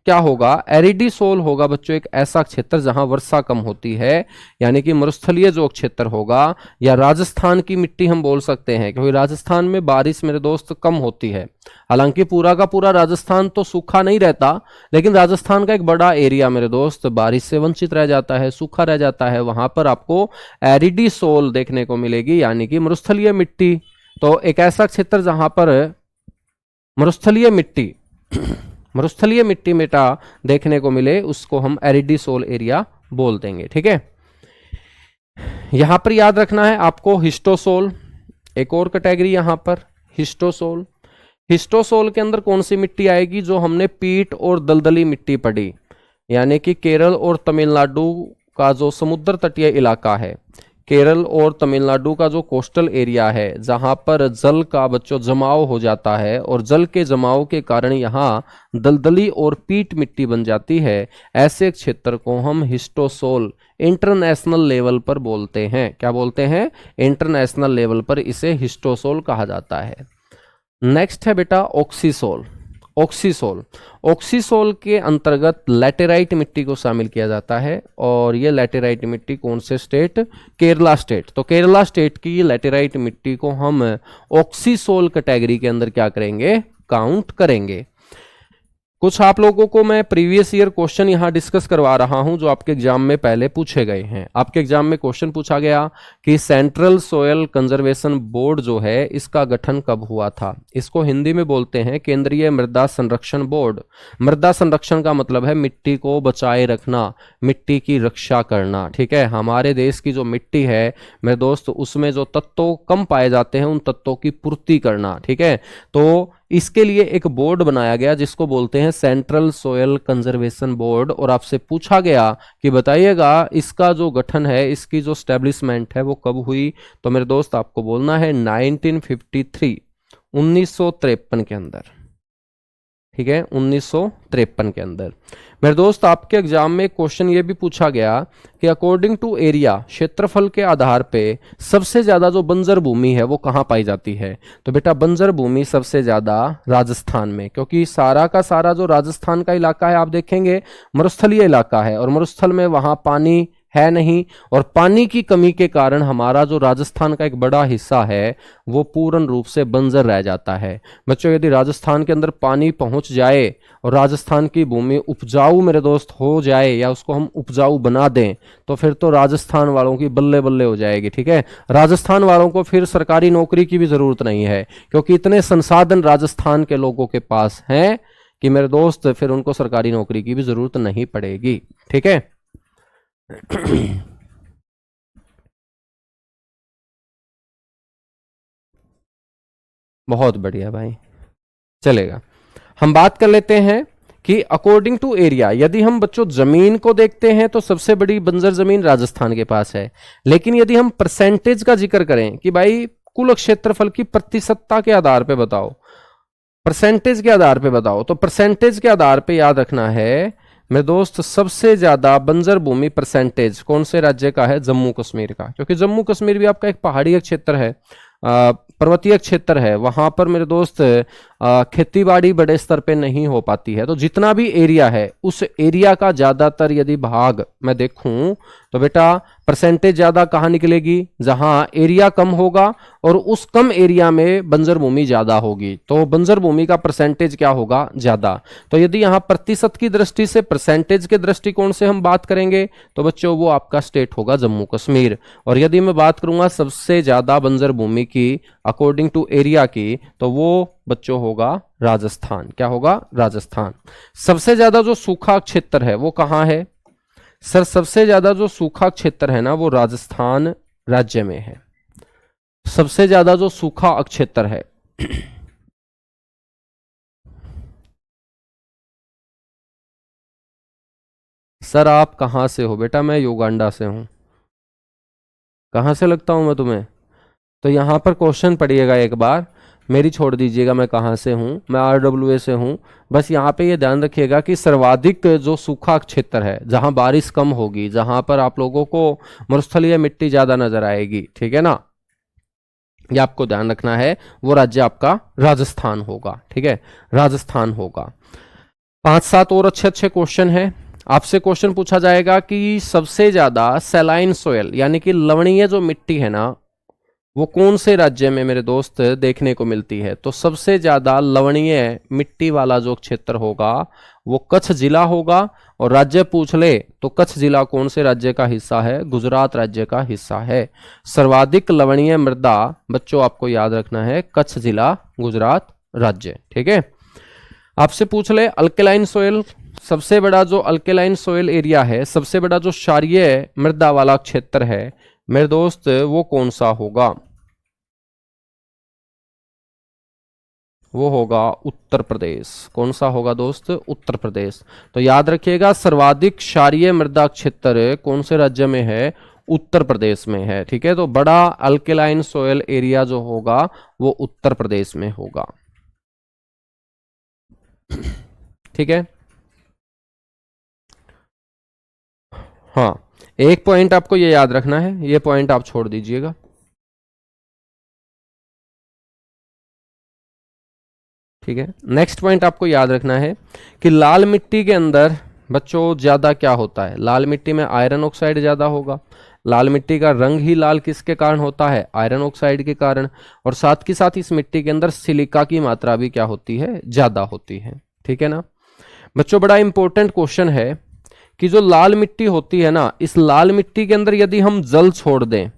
क्या होगा, एरिडिसोल होगा बच्चों एक ऐसा क्षेत्र जहां वर्षा कम होती है, यानी कि मरुस्थलीय जो क्षेत्र होगा, या राजस्थान की मिट्टी हम बोल सकते हैं क्योंकि राजस्थान में बारिश मेरे दोस्त कम होती है। हालांकि पूरा का पूरा राजस्थान तो सूखा नहीं रहता, लेकिन राजस्थान का एक बड़ा एरिया मेरे दोस्त बारिश से वंचित रह जाता है, सूखा रह जाता है। वहां पर आपको एरिडिसोल देखने को मिलेगी, यानी कि मरुस्थलीय मिट्टी। तो एक ऐसा क्षेत्र जहां पर मरुस्थलीय मिट्टी बेटा देखने को मिले उसको हम एरिडिसोल एरिया बोल देंगे। ठीक है, यहां पर याद रखना है आपको हिस्टोसोल, एक और कैटेगरी यहां पर हिस्टोसोल। हिस्टोसोल के अंदर कौन सी मिट्टी आएगी, जो हमने पीट और दलदली मिट्टी पढ़ी, यानी कि केरल और तमिलनाडु का जो समुद्र तटीय इलाका है, केरल और तमिलनाडु का जो कोस्टल एरिया है जहां पर जल का बच्चों जमाव हो जाता है और जल के जमाव के कारण यहाँ दलदली और पीट मिट्टी बन जाती है, ऐसे क्षेत्र को हम हिस्टोसोल इंटरनेशनल लेवल पर बोलते हैं। क्या बोलते हैं, इंटरनेशनल लेवल पर इसे हिस्टोसोल कहा जाता है। नेक्स्ट है बेटा ऑक्सीसोल। ऑक्सीसोल के अंतर्गत लैटेराइट मिट्टी को शामिल किया जाता है। और ये लैटेराइट मिट्टी कौन से स्टेट, केरला स्टेट। तो केरला स्टेट की ये लैटेराइट मिट्टी को हम ऑक्सीसोल कैटेगरी के अंदर क्या करेंगे, काउंट करेंगे। कुछ आप लोगों को मैं प्रीवियस ईयर क्वेश्चन यहां डिस्कस करवा रहा हूं जो आपके एग्जाम में पहले पूछे गए हैं। आपके एग्जाम में क्वेश्चन पूछा गया कि सेंट्रल सोयल कंजर्वेशन बोर्ड जो है इसका गठन कब हुआ था। इसको हिंदी में बोलते हैं केंद्रीय मृदा संरक्षण बोर्ड। मृदा संरक्षण का मतलब है मिट्टी को बचाए रखना, मिट्टी की रक्षा करना। ठीक है, हमारे देश की जो मिट्टी है मेरे दोस्त उसमें जो तत्व कम पाए जाते हैं उन तत्वों की पूर्ति करना। ठीक है, तो इसके लिए एक बोर्ड बनाया गया जिसको बोलते हैं सेंट्रल सोयल कंजर्वेशन बोर्ड। और आपसे पूछा गया कि बताइएगा इसका जो गठन है, इसकी जो स्टैब्लिशमेंट है वो कब हुई। तो मेरे दोस्त आपको बोलना है 1953, 1953 के अंदर। ठीक है, 1953 के अंदर। मेरे दोस्त आपके एग्जाम में क्वेश्चन ये भी पूछा गया कि अकॉर्डिंग टू एरिया, क्षेत्रफल के आधार पे सबसे ज्यादा जो बंजर भूमि है वो कहाँ पाई जाती है। तो बेटा बंजर भूमि सबसे ज्यादा राजस्थान में, क्योंकि सारा का सारा जो राजस्थान का इलाका है आप देखेंगे मरुस्थलीय इलाका है और मरुस्थल में वहां पानी है नहीं, और पानी की कमी के कारण हमारा जो राजस्थान का एक बड़ा हिस्सा है वो पूर्ण रूप से बंजर रह जाता है। बच्चों यदि राजस्थान के अंदर पानी पहुंच जाए और राजस्थान की भूमि उपजाऊ मेरे दोस्त हो जाए या उसको हम उपजाऊ बना दें तो फिर तो राजस्थान वालों की बल्ले बल्ले हो जाएगी। ठीक है, राजस्थान वालों को फिर सरकारी नौकरी की भी जरूरत नहीं है, क्योंकि इतने संसाधन राजस्थान के लोगों के पास हैं कि मेरे दोस्त फिर उनको सरकारी नौकरी की भी जरूरत नहीं पड़ेगी। ठीक है, बहुत बढ़िया भाई, चलेगा। हम बात कर लेते हैं कि अकॉर्डिंग टू एरिया, यदि हम बच्चों जमीन को देखते हैं तो सबसे बड़ी बंजर जमीन राजस्थान के पास है। लेकिन यदि हम परसेंटेज का जिक्र करें कि भाई कुल क्षेत्रफल की प्रतिशतता के आधार पे बताओ, परसेंटेज के आधार पे बताओ, तो परसेंटेज के आधार पे याद रखना है मेरे दोस्त सबसे ज्यादा बंजर भूमि परसेंटेज कौन से राज्य का है, जम्मू कश्मीर का। क्योंकि जम्मू कश्मीर भी आपका एक पहाड़ी क्षेत्र है, पर्वतीय क्षेत्र है। वहां पर मेरे दोस्त खेती बाड़ी बड़े स्तर पे नहीं हो पाती है। तो जितना भी एरिया है उस एरिया का ज्यादातर यदि भाग मैं देखूं तो बेटा परसेंटेज ज्यादा कहाँ निकलेगी, जहां एरिया कम होगा और उस कम एरिया में बंजर भूमि ज्यादा होगी, तो बंजर भूमि का परसेंटेज क्या होगा, ज्यादा। तो यदि यहां प्रतिशत की दृष्टि से, परसेंटेज के दृष्टिकोण से हम बात करेंगे तो बच्चों वो आपका स्टेट होगा जम्मू कश्मीर। और यदि मैं बात करूंगा सबसे ज्यादा बंजर भूमि की अकॉर्डिंग टू एरिया की, तो वो बच्चों होगा राजस्थान। क्या होगा, राजस्थान। सबसे ज्यादा जो सूखा क्षेत्र है वो कहां है सर, सबसे ज्यादा जो सूखा क्षेत्र है ना वो राजस्थान राज्य में है। सबसे ज्यादा जो सूखा क्षेत्र है सर आप कहां से हो बेटा, मैं युगांडा से हूं। कहां से लगता हूं मैं तुम्हें? तो यहां पर क्वेश्चन पढ़िएगा एक बार, मेरी छोड़ दीजिएगा मैं कहां से हूं, मैं आरडब्ल्यूए से हूं। बस यहां पे ये ध्यान रखिएगा कि सर्वाधिक जो सूखा क्षेत्र है, जहां बारिश कम होगी, जहां पर आप लोगों को मरुस्थलीय मिट्टी ज्यादा नजर आएगी, ठीक है ना, ये आपको ध्यान रखना है, वो राज्य आपका राजस्थान होगा। ठीक है, राजस्थान होगा। 5-7 और अच्छे अच्छे क्वेश्चन हैं। आपसे क्वेश्चन पूछा जाएगा कि सबसे ज्यादा सेलाइन सोयल यानी कि लवणीय जो मिट्टी है ना वो कौन से राज्य में मेरे दोस्त देखने को मिलती है। तो सबसे ज्यादा लवणीय मिट्टी वाला जो क्षेत्र होगा वो कच्छ जिला होगा। और राज्य पूछ ले तो कच्छ जिला कौन से राज्य का हिस्सा है, गुजरात राज्य का हिस्सा है। सर्वाधिक लवणीय मृदा बच्चों आपको याद रखना है, कच्छ जिला, गुजरात राज्य। ठीक है, आपसे पूछ ले अल्केलाइन सोयल, सबसे बड़ा जो अल्केलाइन सोयल एरिया है, सबसे बड़ा जो क्षारीय मृदा वाला क्षेत्र है मेरे दोस्त वो कौन सा होगा, वो होगा उत्तर प्रदेश। कौन सा होगा दोस्त, उत्तर प्रदेश। तो याद रखिएगा सर्वाधिक क्षारीय मृदा क्षेत्र कौन से राज्य में है, उत्तर प्रदेश में है। ठीक है, तो बड़ा अल्केलाइन सोयल एरिया जो होगा वो उत्तर प्रदेश में होगा। ठीक है, हाँ, एक पॉइंट आपको ये याद रखना है, ये पॉइंट आप छोड़ दीजिएगा। ठीक है, नेक्स्ट पॉइंट आपको याद रखना है कि लाल मिट्टी के अंदर बच्चों ज्यादा क्या होता है, लाल मिट्टी में आयरन ऑक्साइड ज्यादा होगा। लाल मिट्टी का रंग ही लाल किसके कारण होता है, आयरन ऑक्साइड के कारण। और साथ के साथ इस मिट्टी के अंदर सिलिका की मात्रा भी क्या होती है, ज्यादा होती है। ठीक है ना बच्चों, बड़ा इंपॉर्टेंट क्वेश्चन है कि जो लाल मिट्टी होती है ना, इस लाल मिट्टी के अंदर यदि हम जल छोड़ दें,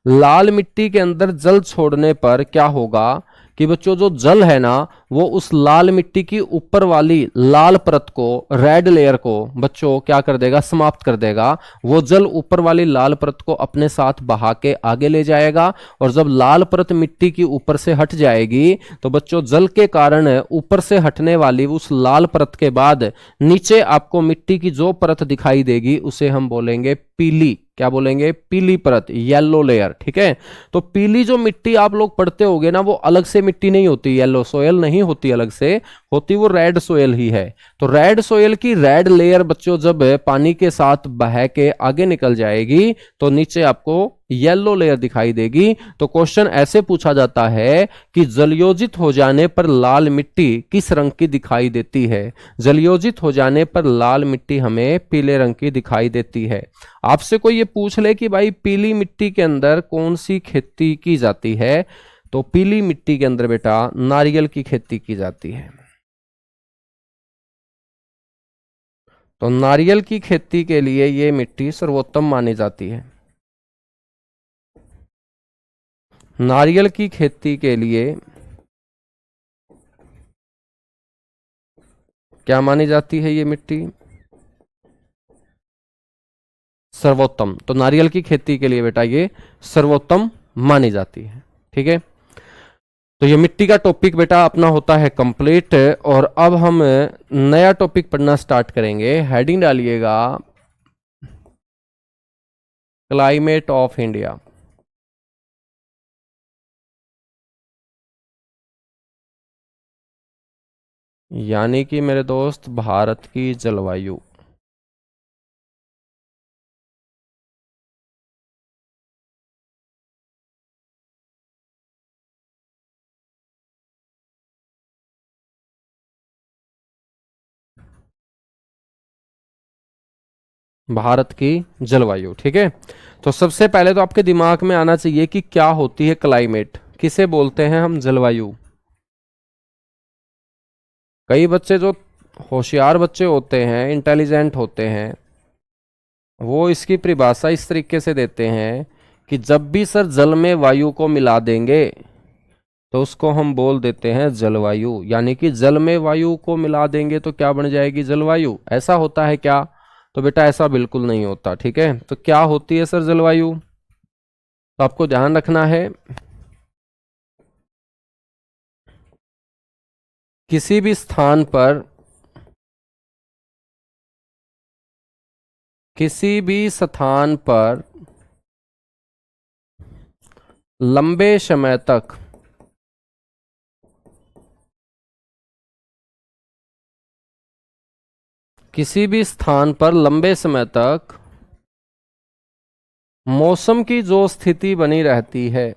लाल मिट्टी के अंदर जल छोड़ने पर क्या होगा कि बच्चों जो जल है ना वो उस लाल मिट्टी की ऊपर वाली लाल परत को, रेड लेयर को बच्चों क्या कर देगा, समाप्त कर देगा। वो जल ऊपर वाली लाल परत को अपने साथ बहा के आगे ले जाएगा। और जब लाल परत मिट्टी की ऊपर से हट जाएगी तो बच्चों जल के कारण ऊपर से हटने वाली उस लाल परत के बाद नीचे आपको मिट्टी की जो परत दिखाई देगी उसे हम बोलेंगे पीली, क्या बोलेंगे, पीली परत, येलो लेयर। ठीक है, तो पीली जो मिट्टी आप लोग पढ़ते होगे ना वो अलग से मिट्टी नहीं होती, येलो सोयल नहीं होती अलग से, होती वो रेड सोयल ही है। तो रेड सोयल की रेड लेयर बच्चों जब पानी के साथ बह के आगे निकल जाएगी तो नीचे आपको येलो लेयर दिखाई देगी। तो क्वेश्चन ऐसे पूछा जाता है कि जलयोजित हो जाने पर लाल मिट्टी किस रंग की दिखाई देती है। जलयोजित हो जाने पर लाल मिट्टी हमें पीले रंग की दिखाई देती है। आपसे कोई ये पूछ ले कि भाई पीली मिट्टी के अंदर कौन सी खेती की जाती है, तो पीली मिट्टी के अंदर बेटा नारियल की खेती की जाती है। तो नारियल की खेती के लिए ये मिट्टी सर्वोत्तम मानी जाती है। नारियल की खेती के लिए क्या मानी जाती है ये मिट्टी, सर्वोत्तम। तो नारियल की खेती के लिए बेटा ये सर्वोत्तम मानी जाती है। ठीक है, तो ये मिट्टी का टॉपिक बेटा अपना होता है कंप्लीट। और अब हम नया टॉपिक पढ़ना स्टार्ट करेंगे। हेडिंग डालिएगा क्लाइमेट ऑफ इंडिया। यानी कि मेरे दोस्त भारत की जलवायु। भारत की जलवायु। ठीक है, तो सबसे पहले तो आपके दिमाग में आना चाहिए कि क्या होती है क्लाइमेट, किसे बोलते हैं हम जलवायु। कई बच्चे जो होशियार बच्चे होते हैं, इंटेलिजेंट होते हैं, वो इसकी परिभाषा इस तरीके से देते हैं कि जब भी सर जल में वायु को मिला देंगे तो उसको हम बोल देते हैं जलवायु। यानी कि जल में वायु को मिला देंगे तो क्या बन जाएगी, जलवायु। ऐसा होता है क्या? तो बेटा ऐसा बिल्कुल नहीं होता। ठीक है, तो क्या होती है सर जलवायु? तो आपको ध्यान रखना है, किसी भी स्थान पर, किसी भी स्थान पर लंबे समय तक किसी भी स्थान पर लंबे समय तक मौसम की जो स्थिति बनी रहती है,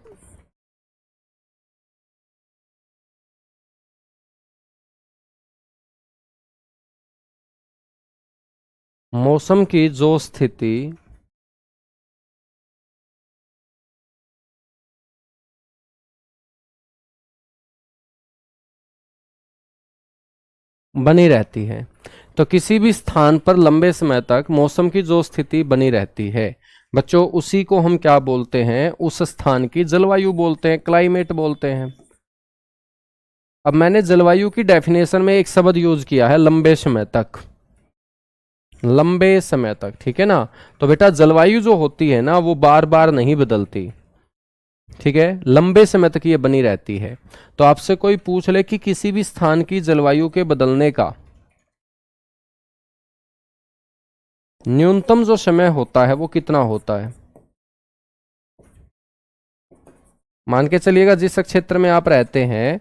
मौसम की जो स्थिति बनी रहती है, तो किसी भी स्थान पर लंबे समय तक मौसम की जो स्थिति बनी रहती है बच्चों, उसी को हम क्या बोलते हैं, उस स्थान की जलवायु बोलते हैं, क्लाइमेट बोलते हैं। अब मैंने जलवायु की डेफिनेशन में एक शब्द यूज किया है, लंबे समय तक, लंबे समय तक। ठीक है ना, तो बेटा जलवायु जो होती है ना वो बार बार नहीं बदलती। ठीक है, लंबे समय तक ये बनी रहती है। तो आपसे कोई पूछ ले कि किसी भी स्थान की जलवायु के बदलने का न्यूनतम जो समय होता है वो कितना होता है? मान के चलिएगा जिस क्षेत्र में आप रहते हैं,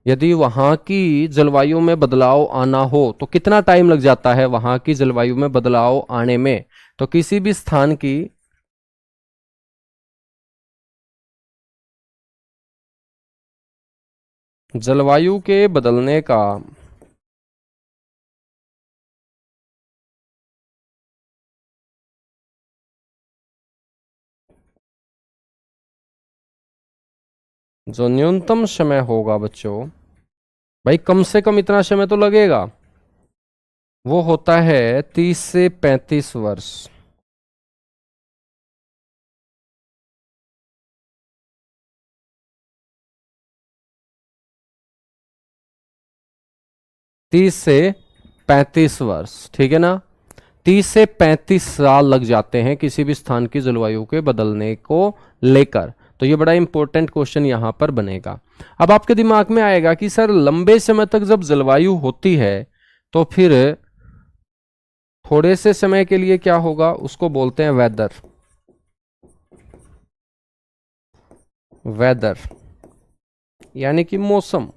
यदि वहां की जलवायु में बदलाव आना हो तो कितना टाइम लग जाता है वहां की जलवायु में बदलाव आने में? तो किसी भी स्थान की जलवायु के बदलने का जो न्यूनतम समय होगा बच्चों, भाई कम से कम इतना समय तो लगेगा, वो होता है 30 से 35 वर्ष। 30 से 35 वर्ष, ठीक है ना। 30 से 35 साल लग जाते हैं किसी भी स्थान की जलवायु के बदलने को लेकर। तो ये बड़ा इंपॉर्टेंट क्वेश्चन यहां पर बनेगा। अब आपके दिमाग में आएगा कि सर लंबे समय तक जब जलवायु होती है तो फिर थोड़े से समय के लिए क्या होगा, उसको बोलते हैं वेदर। वेदर यानी कि मौसम।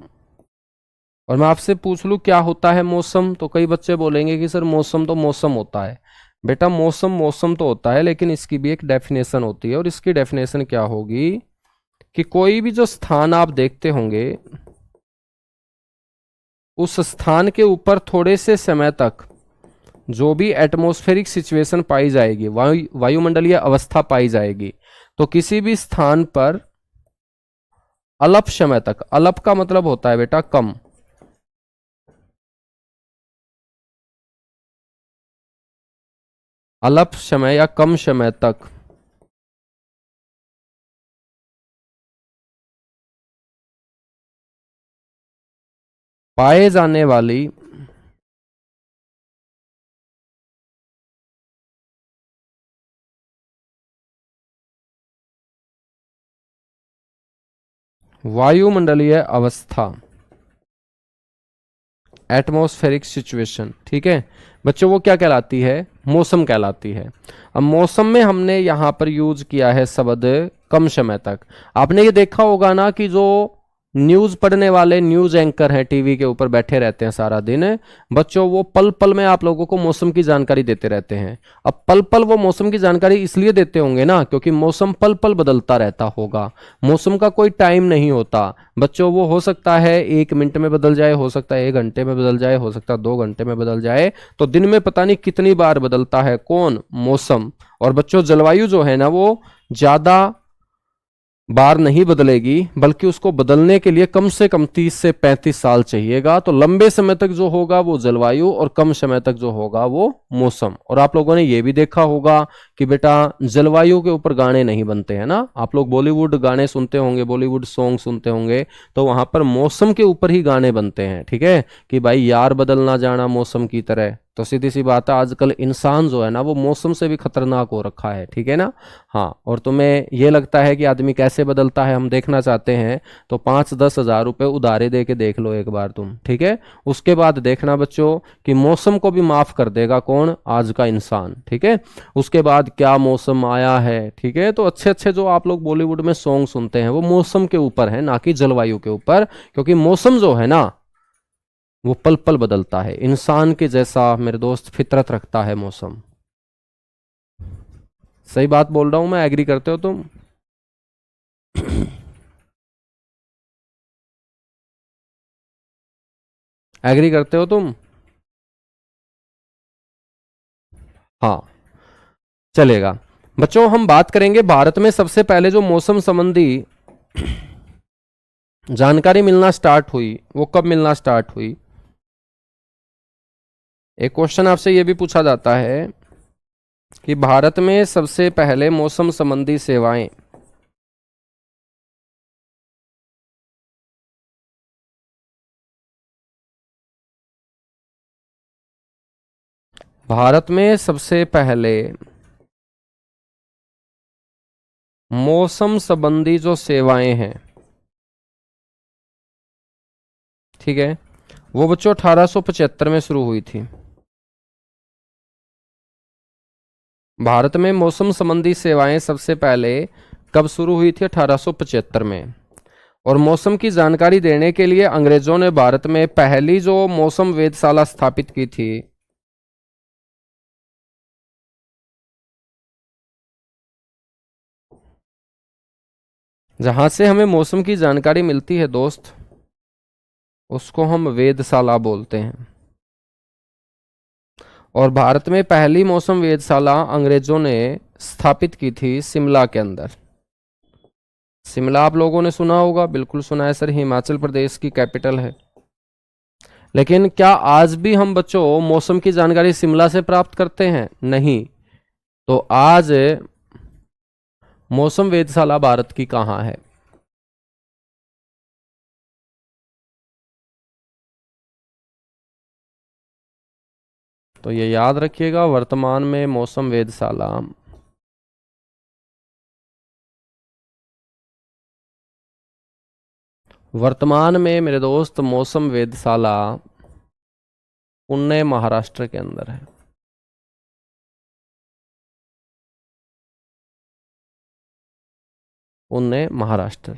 और मैं आपसे पूछ लूं क्या होता है मौसम, तो कई बच्चे बोलेंगे कि सर मौसम तो मौसम होता है। बेटा मौसम मौसम तो होता है, लेकिन इसकी भी एक डेफिनेशन होती है। और इसकी डेफिनेशन क्या होगी कि कोई भी जो स्थान आप देखते होंगे, उस स्थान के ऊपर थोड़े से समय तक जो भी एटमॉस्फेरिक सिचुएशन पाई जाएगी, वायुमंडलीय अवस्था पाई जाएगी, तो किसी भी स्थान पर अल्प समय तक, अल्प का मतलब होता है बेटा कम, अल्प समय या कम समय तक पाए जाने वाली वायुमंडलीय अवस्था, एटमॉस्फेरिक सिचुएशन, ठीक है बच्चों, वो क्या कहलाती है, मौसम कहलाती है। अब मौसम में हमने यहां पर यूज किया है शब्द कम समय तक। आपने ये देखा होगा ना कि जो न्यूज पढ़ने वाले न्यूज एंकर हैं, टीवी के ऊपर बैठे रहते हैं सारा दिन बच्चों, वो पल पल में आप लोगों को मौसम की जानकारी देते रहते हैं। अब पल पल वो मौसम की जानकारी इसलिए देते होंगे ना, क्योंकि मौसम पल पल बदलता रहता होगा। मौसम का कोई टाइम नहीं होता बच्चों, वो हो सकता है 1 मिनट में बदल जाए, हो सकता है 1 घंटे में बदल जाए, हो सकता है 2 घंटे में बदल जाए। तो दिन में पता नहीं कितनी बार बदलता है कौन, मौसम। और बच्चों जलवायु जो है ना, वो ज्यादा बार नहीं बदलेगी, बल्कि उसको बदलने के लिए कम से कम 30 से 35 साल चाहिएगा। तो लंबे समय तक जो होगा वो जलवायु, और कम समय तक जो होगा वो मौसम। और आप लोगों ने ये भी देखा होगा कि बेटा जलवायु के ऊपर गाने नहीं बनते हैं ना। आप लोग बॉलीवुड गाने सुनते होंगे, बॉलीवुड सॉन्ग सुनते होंगे, तो वहां पर मौसम के ऊपर ही गाने बनते हैं, ठीक है, कि भाई यार बदल ना जाना मौसम की तरह। तो सीधी सी बात है, आजकल इंसान जो है ना वो मौसम से भी खतरनाक हो रखा है, ठीक है ना। हाँ, और तुम्हें ये लगता है कि आदमी कैसे बदलता है, हम देखना चाहते हैं, तो 5-10 हज़ार रुपए उधारे दे के देख लो एक बार तुम, ठीक है। उसके बाद देखना बच्चों कि मौसम को भी माफ कर देगा कौन, आज का इंसान, ठीक है। उसके बाद क्या मौसम आया है, ठीक है। तो अच्छे अच्छे जो आप लोग बॉलीवुड में सॉन्ग सुनते हैं वो मौसम के ऊपर है, ना कि जलवायु के ऊपर, क्योंकि मौसम जो है ना वो पल पल बदलता है। इंसान के जैसा मेरे दोस्त फितरत रखता है मौसम। सही बात बोल रहा हूं मैं, एग्री करते हो तुम? एग्री करते हो तुम? हाँ, चलेगा। बच्चों हम बात करेंगे भारत में सबसे पहले जो मौसम संबंधी जानकारी मिलना स्टार्ट हुई, वो कब मिलना स्टार्ट हुई। एक क्वेश्चन आपसे यह भी पूछा जाता है कि भारत में सबसे पहले मौसम संबंधी सेवाएं भारत में सबसे पहले मौसम संबंधी जो सेवाएं हैं, ठीक है, वो बच्चों 1875 में शुरू हुई थी। भारत में मौसम संबंधी सेवाएं सबसे पहले कब शुरू हुई थी? 1875 में। और मौसम की जानकारी देने के लिए अंग्रेजों ने भारत में पहली जो मौसम वेधशाला स्थापित की थी, जहां से हमें मौसम की जानकारी मिलती है दोस्त, उसको हम वेधशाला बोलते हैं। और भारत में पहली मौसम वेधशाला अंग्रेजों ने स्थापित की थी शिमला के अंदर। शिमला आप लोगों ने सुना होगा, बिल्कुल सुना है सर, हिमाचल प्रदेश की कैपिटल है। लेकिन क्या आज भी हम बच्चों मौसम की जानकारी शिमला से प्राप्त करते हैं? नहीं। तो आज मौसम वेधशाला भारत की कहाँ है? तो ये याद रखिएगा, वर्तमान में मौसम वेधशाला वर्तमान में मेरे दोस्त मौसम वेधशाला पुणे महाराष्ट्र के अंदर है। पुणे महाराष्ट्र।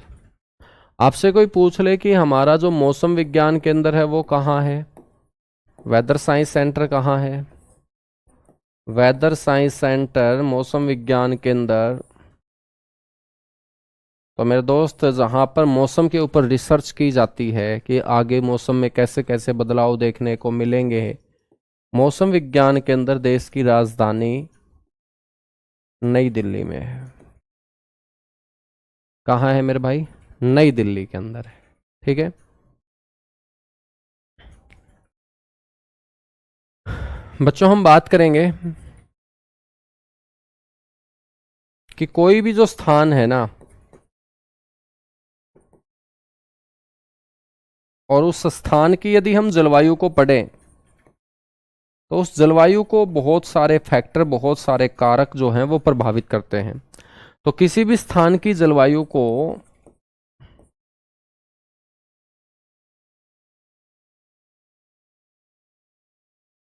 आपसे कोई पूछ ले कि हमारा जो मौसम विज्ञान केंद्र है वो कहाँ है, वेदर साइंस सेंटर कहाँ है, वेदर साइंस सेंटर मौसम विज्ञान केंद्र, तो मेरे दोस्त जहाँ पर मौसम के ऊपर रिसर्च की जाती है कि आगे मौसम में कैसे कैसे बदलाव देखने को मिलेंगे, मौसम विज्ञान केंद्र देश की राजधानी नई दिल्ली में है। कहाँ है मेरे भाई? नई दिल्ली के अंदर है, ठीक है। बच्चों हम बात करेंगे कि कोई भी जो स्थान है ना, और उस स्थान की यदि हम जलवायु को पढ़ें, तो उस जलवायु को बहुत सारे फैक्टर, बहुत सारे कारक जो हैं वो प्रभावित करते हैं। तो किसी भी स्थान की जलवायु को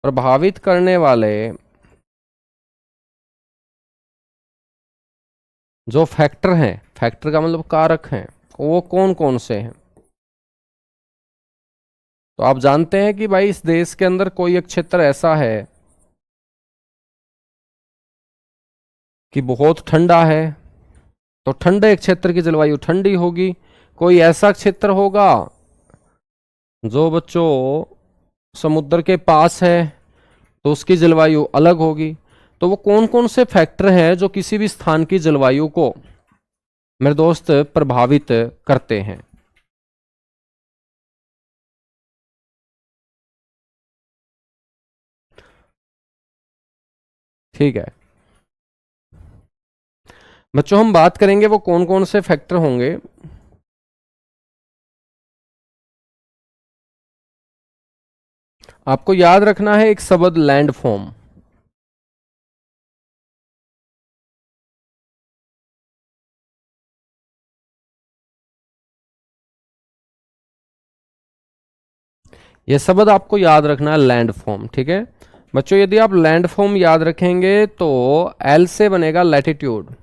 प्रभावित करने वाले जो फैक्टर हैं, फैक्टर का मतलब कारक हैं, वो कौन कौन से हैं? तो आप जानते हैं कि भाई इस देश के अंदर कोई एक क्षेत्र ऐसा है कि बहुत ठंडा है, तो ठंडे क्षेत्र की जलवायु ठंडी होगी। कोई ऐसा क्षेत्र होगा जो बच्चों समुद्र के पास है, तो उसकी जलवायु अलग होगी। तो वो कौन कौन से फैक्टर हैं जो किसी भी स्थान की जलवायु को मेरे दोस्त प्रभावित करते हैं? ठीक है बच्चों, हम बात करेंगे वो कौन कौन से फैक्टर होंगे। आपको याद रखना है एक शब्द लैंडफॉर्म। यह शब्द आपको याद रखना है लैंडफॉर्म, ठीक है बच्चों। यदि आप लैंडफॉर्म याद रखेंगे तो एल से बनेगा लैटिट्यूड,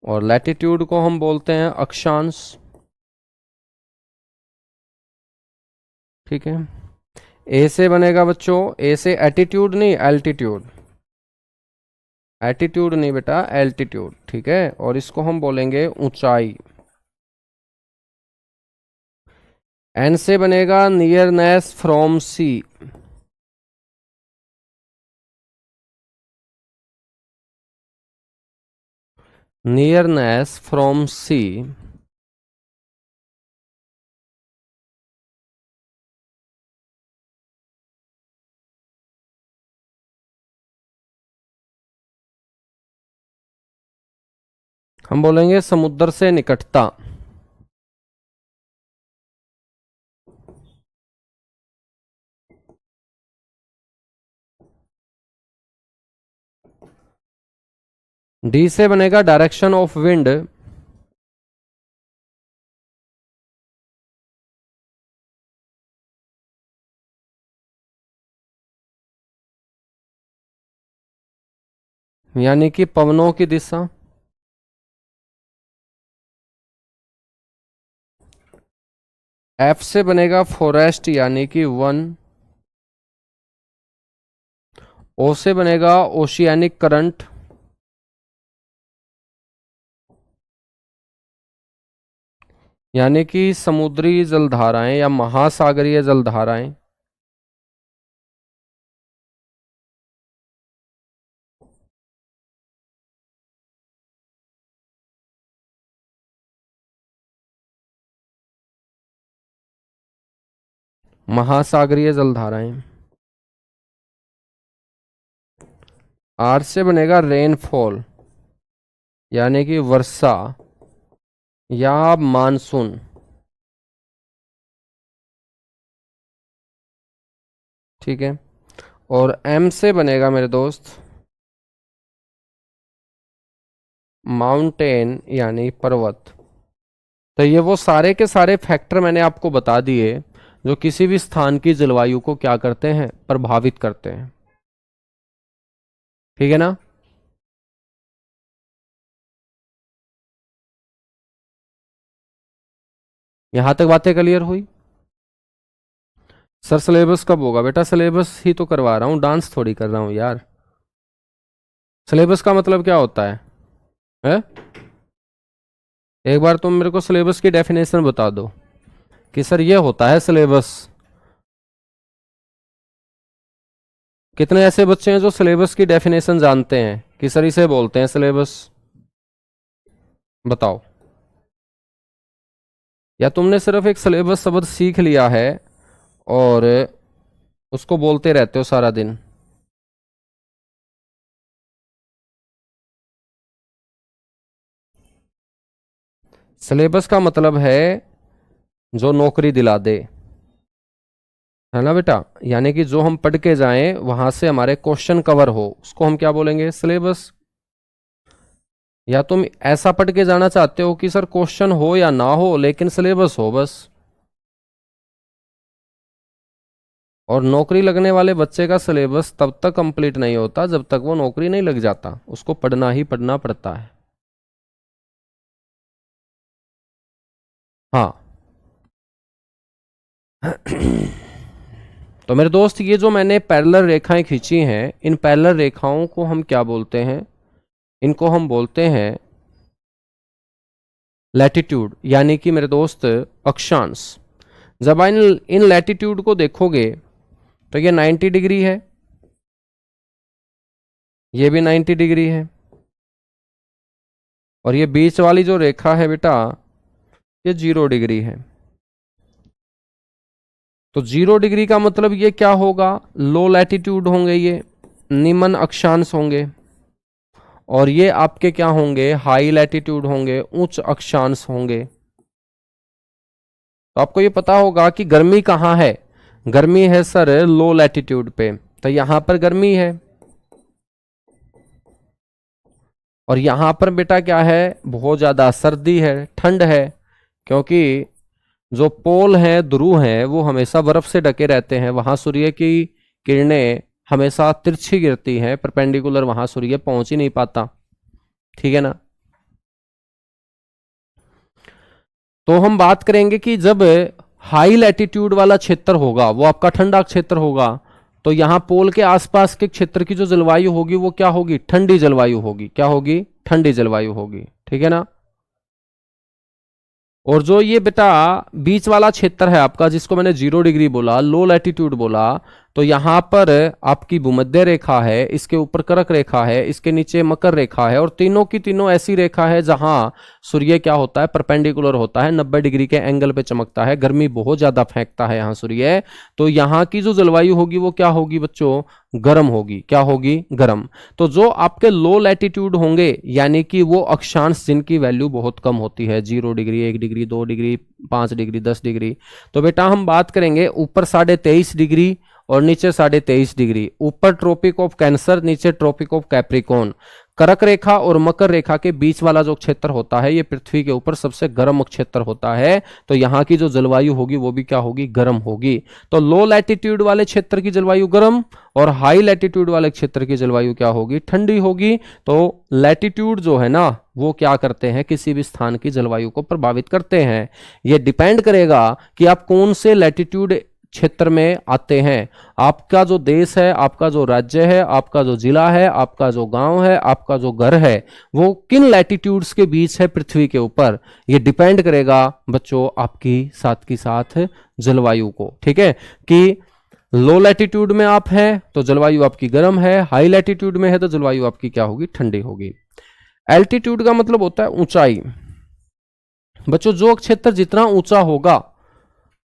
और लैटिट्यूड को हम बोलते हैं अक्षांश, ठीक है। ए से बनेगा बच्चों, ए से एटीट्यूड नहीं एल्टीट्यूड, एटीट्यूड नहीं बेटा एल्टीट्यूड, ठीक है। और इसको हम बोलेंगे ऊंचाई। एन से बनेगा nearness from sea, nearness from sea. हम बोलेंगे समुद्र से निकटता। डी से बनेगा डायरेक्शन ऑफ विंड, यानी कि पवनों की दिशा। एफ से बनेगा फॉरेस्ट यानी कि वन। ओ से बनेगा ओशियानिक करंट, यानी कि समुद्री जलधाराएं या महासागरीय जलधाराएं। महासागरीय जलधाराएं। आर से बनेगा रेनफॉल, यानी कि वर्षा या मानसून, ठीक है। और एम से बनेगा मेरे दोस्त माउंटेन यानी पर्वत। तो ये वो सारे के सारे फैक्टर मैंने आपको बता दिए जो किसी भी स्थान की जलवायु को क्या करते हैं, प्रभावित करते हैं, ठीक है ना। यहां तक बातें क्लियर हुई? सर सिलेबस कब होगा? बेटा सिलेबस ही तो करवा रहा हूं, डांस थोड़ी कर रहा हूं यार। सिलेबस का मतलब क्या होता है? एक बार तुम मेरे को सिलेबस की डेफिनेशन बता दो कि सर ये होता है सिलेबस। कितने ऐसे बच्चे हैं जो सिलेबस की डेफिनेशन जानते हैं कि सर इसे बोलते हैं सिलेबस? बताओ। या तुमने सिर्फ एक सिलेबस शब्द सीख लिया है और उसको बोलते रहते हो सारा दिन? सिलेबस का मतलब है जो नौकरी दिला दे, है ना बेटा। यानी कि जो हम पढ़ के जाएं वहां से हमारे क्वेश्चन कवर हो, उसको हम क्या बोलेंगे? सिलेबस। या तुम ऐसा पढ़ के जाना चाहते हो कि सर क्वेश्चन हो या ना हो लेकिन सिलेबस हो बस। और नौकरी लगने वाले बच्चे का सिलेबस तब तक कंप्लीट नहीं होता जब तक वो नौकरी नहीं लग जाता, उसको पढ़ना ही पढ़ना पड़ता है। हाँ, तो मेरे दोस्त ये जो मैंने पैरेलल रेखाएं खींची हैं, इन पैरेलल रेखाओं को हम क्या बोलते हैं? इनको हम बोलते हैं लैटिट्यूड, यानी कि मेरे दोस्त अक्षांश। जब इन लैटिट्यूड को देखोगे तो ये 90 डिग्री है, ये भी 90 डिग्री है, और ये बीच वाली जो रेखा है बेटा ये 0 डिग्री है। तो 0 डिग्री का मतलब ये क्या होगा? लो लैटिट्यूड होंगे, ये निम्न अक्षांश होंगे, और ये आपके क्या होंगे? हाई लैटिट्यूड होंगे, उच्च अक्षांश होंगे। तो आपको ये पता होगा कि गर्मी कहाँ है? गर्मी है सर लो लैटिट्यूड पे, तो यहां पर गर्मी है, और यहां पर बेटा क्या है? बहुत ज्यादा सर्दी है, ठंड है, क्योंकि जो पोल हैं, ध्रुव हैं, वो हमेशा बर्फ से ढके रहते हैं। वहां सूर्य की किरणें हमेशा तिरछी गिरती हैं, परपेंडिकुलर वहां सूर्य पहुंच ही नहीं पाता, ठीक है ना। तो हम बात करेंगे कि जब हाई लैटिट्यूड वाला क्षेत्र होगा, वो आपका ठंडा क्षेत्र होगा, तो यहां पोल के आसपास के क्षेत्र की जो जलवायु होगी वो क्या होगी? ठंडी जलवायु होगी। क्या होगी? ठंडी जलवायु होगी, ठीक है ना। और जो ये बेटा बीच वाला क्षेत्र है आपका, जिसको मैंने 0 डिग्री बोला, लो लैटिट्यूड बोला, तो यहां पर आपकी भूमध्य रेखा है, इसके ऊपर कर्क रेखा है, इसके नीचे मकर रेखा है, और तीनों की तीनों ऐसी रेखा है जहां सूर्य क्या होता है? परपेंडिकुलर होता है, 90 डिग्री के एंगल पे चमकता है, गर्मी बहुत ज्यादा फेंकता है यहाँ सूर्य। तो यहाँ की जो जलवायु होगी वो क्या होगी बच्चों? गर्म होगी। क्या होगी? गर्म। तो जो आपके लो लैटिट्यूड होंगे, यानी कि वो अक्षांश जिनकी वैल्यू बहुत कम होती है, 0 degree, 1 degree, 2 degree, 5 degree, 10 degree, तो बेटा हम बात करेंगे ऊपर 23.5 डिग्री और नीचे 23.5 डिग्री। ऊपर ट्रॉपिक ऑफ कैंसर, नीचे ट्रॉपिक ऑफ कैप्रिकॉर्न। कर्क रेखा और मकर रेखा के बीच वाला जो क्षेत्र होता है, ये पृथ्वी के ऊपर सबसे गर्म क्षेत्र होता है। तो यहाँ की जो जलवायु होगी वो भी क्या होगी? गर्म होगी। तो लो लैटिट्यूड वाले क्षेत्र की जलवायु गर्म, और हाई लैटिट्यूड वाले क्षेत्र की जलवायु क्या होगी? ठंडी होगी। तो लैटिट्यूड जो है ना, वो क्या करते हैं? किसी भी स्थान की जलवायु को प्रभावित करते हैं। ये डिपेंड करेगा कि आप कौन से लैटिट्यूड क्षेत्र में आते हैं। आपका जो देश है, आपका जो राज्य है, आपका जो जिला है, आपका जो गांव है, आपका जो घर है, वो किन लैटिट्यूड्स के बीच है पृथ्वी के ऊपर, ये डिपेंड करेगा बच्चों आपकी साथ की साथ जलवायु को, ठीक है। कि लो लैटिट्यूड में आप हैं तो जलवायु आपकी गर्म है, हाई लैटिट्यूड में है तो जलवायु आपकी क्या होगी? ठंडी होगी। एल्टीट्यूड का मतलब होता है ऊंचाई। बच्चों जो क्षेत्र जितना ऊंचा होगा,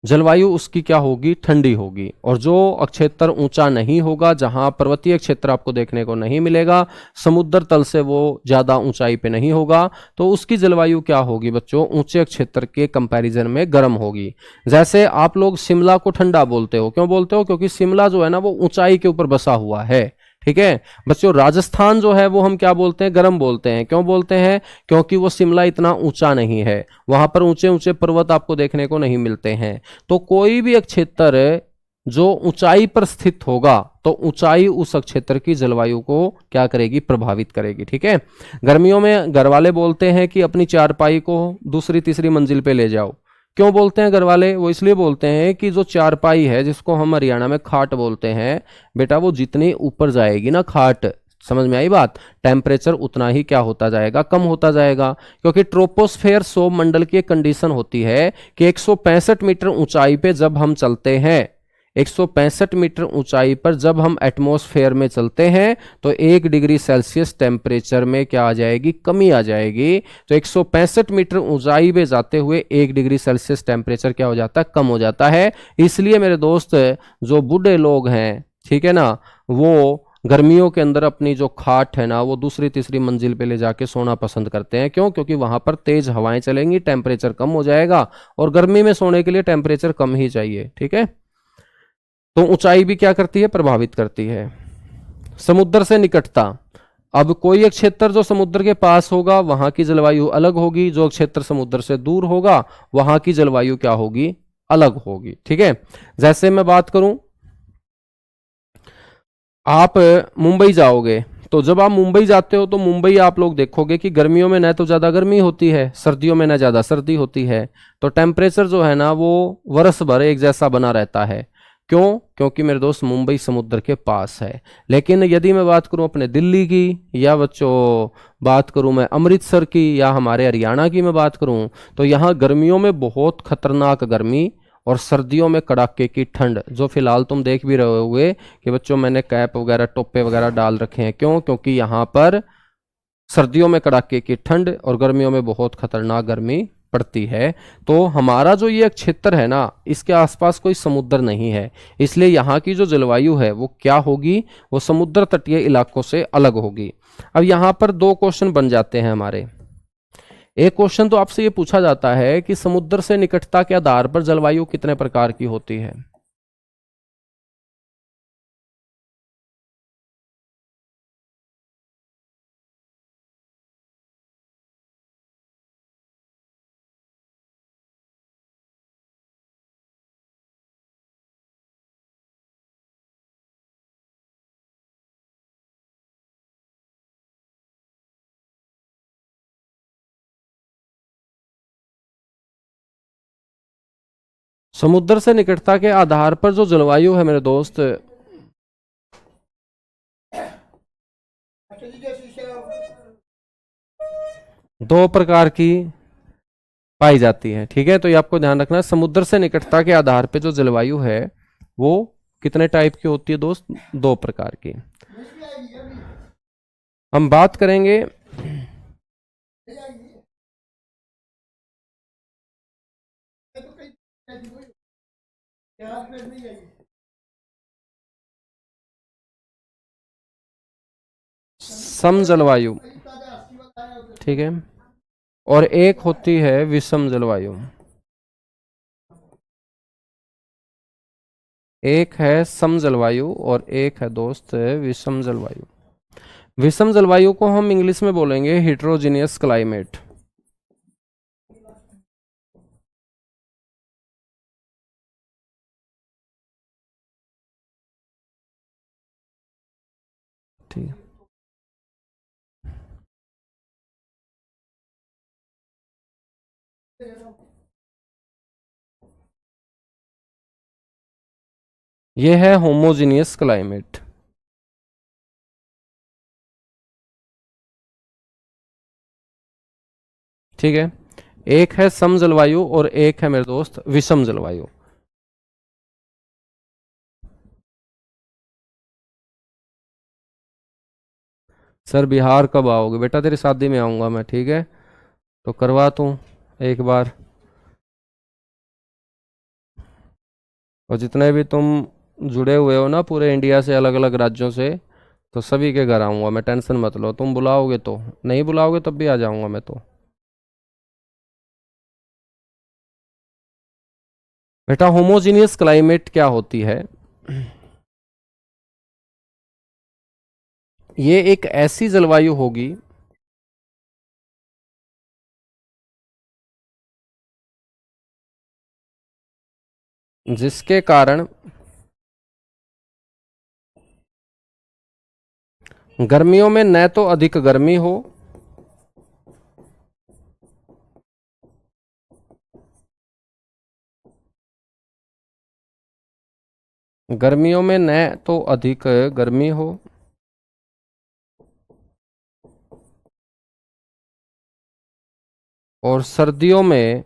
जलवायु उसकी क्या होगी? ठंडी होगी। और जो क्षेत्र ऊंचा नहीं होगा, जहां पर्वतीय क्षेत्र आपको देखने को नहीं मिलेगा, समुद्र तल से वो ज्यादा ऊंचाई पे नहीं होगा, तो उसकी जलवायु क्या होगी बच्चों? ऊंचे क्षेत्र के कंपैरिजन में गर्म होगी। जैसे आप लोग शिमला को ठंडा बोलते हो, क्यों बोलते हो? क्योंकि शिमला जो है ना वो ऊंचाई के ऊपर बसा हुआ है, ठीक है बच्चों। राजस्थान जो है वो हम क्या बोलते हैं? गर्म बोलते हैं। क्यों बोलते हैं? क्योंकि वो शिमला इतना ऊंचा नहीं है, वहां पर ऊंचे ऊंचे पर्वत आपको देखने को नहीं मिलते हैं। तो कोई भी क्षेत्र जो ऊंचाई पर स्थित होगा, तो ऊंचाई उस क्षेत्र की जलवायु को क्या करेगी? प्रभावित करेगी, ठीक है। गर्मियों में घर वाले बोलते हैं कि अपनी चारपाई को दूसरी तीसरी मंजिल पे ले जाओ। क्यों बोलते हैं घर वाले? वो इसलिए बोलते हैं कि जो चारपाई है, जिसको हम हरियाणा में खाट बोलते हैं बेटा, वो जितनी ऊपर जाएगी ना खाट, समझ में आई बात, टेम्परेचर उतना ही क्या होता जाएगा? कम होता जाएगा। क्योंकि ट्रोपोस्फेयर सौर मंडल की एक कंडीशन होती है कि 165 मीटर ऊंचाई पे जब हम चलते हैं, 165 मीटर ऊंचाई पर जब हम एटमॉस्फेयर में चलते हैं, तो 1 डिग्री सेल्सियस टेम्परेचर में क्या आ जाएगी? कमी आ जाएगी। तो 165 मीटर ऊंचाई पे जाते हुए 1 डिग्री सेल्सियस टेम्परेचर क्या हो जाता है? कम हो जाता है। इसलिए मेरे दोस्त जो बूढ़े लोग हैं, ठीक है ना, वो गर्मियों के अंदर अपनी जो खाट है ना, वो दूसरी तीसरी मंजिल पे ले जाके सोना पसंद करते हैं। क्यों? क्योंकि वहां पर तेज हवाएं चलेंगी, टेम्परेचर कम हो जाएगा, और गर्मी में सोने के लिए टेम्परेचर कम ही चाहिए, ठीक है। तो ऊंचाई भी क्या करती है? प्रभावित करती है। समुद्र से निकटता, अब कोई एक क्षेत्र जो समुद्र के पास होगा वहां की जलवायु अलग होगी, जो क्षेत्र समुद्र से दूर होगा वहां की जलवायु क्या होगी? अलग होगी, ठीक है। जैसे मैं बात करूं, आप मुंबई जाओगे तो जब आप मुंबई जाते हो तो मुंबई आप लोग देखोगे कि गर्मियों में न तो ज़्यादा गर्मी होती है, सर्दियों में न ज़्यादा सर्दी होती है, तो टेम्परेचर जो है ना वो वर्ष भर एक जैसा बना रहता है। क्यों? क्योंकि मेरे दोस्त मुंबई समुद्र के पास है। लेकिन यदि मैं बात करूं अपने दिल्ली की, या बच्चों बात करूं मैं अमृतसर की, या हमारे हरियाणा की मैं बात करूं, तो यहाँ गर्मियों में बहुत खतरनाक गर्मी और सर्दियों में कड़ाके की ठंड, जो फिलहाल तुम देख भी रहे होगे कि बच्चों मैंने कैप वगैरह टोपे वगैरह डाल रखे हैं। क्यों? क्योंकि यहाँ पर सर्दियों में कड़ाके की ठंड और गर्मियों में बहुत खतरनाक गर्मी पड़ती है। तो हमारा जो ये क्षेत्र है ना, इसके आसपास कोई समुद्र नहीं है, इसलिए यहाँ की जो जलवायु है वो क्या होगी, वो समुद्र तटीय इलाकों से अलग होगी। अब यहाँ पर दो क्वेश्चन बन जाते हैं हमारे। एक क्वेश्चन तो आपसे ये पूछा जाता है कि समुद्र से निकटता के आधार पर जलवायु कितने प्रकार की होती है। समुद्र से निकटता के आधार पर जो जलवायु है मेरे दोस्त, दो प्रकार की पाई जाती है। ठीक है, तो ये आपको ध्यान रखना है, समुद्र से निकटता के आधार पे जो जलवायु है वो कितने टाइप की होती है दोस्त, दो प्रकार की। हम बात करेंगे सम जलवायु, ठीक है, और एक होती है विषम जलवायु। एक है सम जलवायु और एक है दोस्त विषम जलवायु। विषम जलवायु को हम इंग्लिश में बोलेंगे हिट्रोजीनियस क्लाइमेट। ठीक है, ये है होमोजीनियस क्लाइमेट। ठीक है, एक है सम जलवायु और एक है मेरे दोस्त विषम जलवायु। सर बिहार कब आओगे? बेटा तेरी शादी में आऊंगा मैं, ठीक है, तो करवा तू एक बार। और जितने भी तुम जुड़े हुए हो ना पूरे इंडिया से, अलग अलग राज्यों से, तो सभी के घर आऊंगा मैं, टेंशन मत लो। तुम बुलाओगे तो, नहीं बुलाओगे तब भी आ जाऊंगा मैं तो। बेटा होमोजीनियस क्लाइमेट क्या होती है, ये एक ऐसी जलवायु होगी जिसके कारण गर्मियों में न तो अधिक गर्मी हो, गर्मियों में न तो अधिक गर्मी हो, और सर्दियों में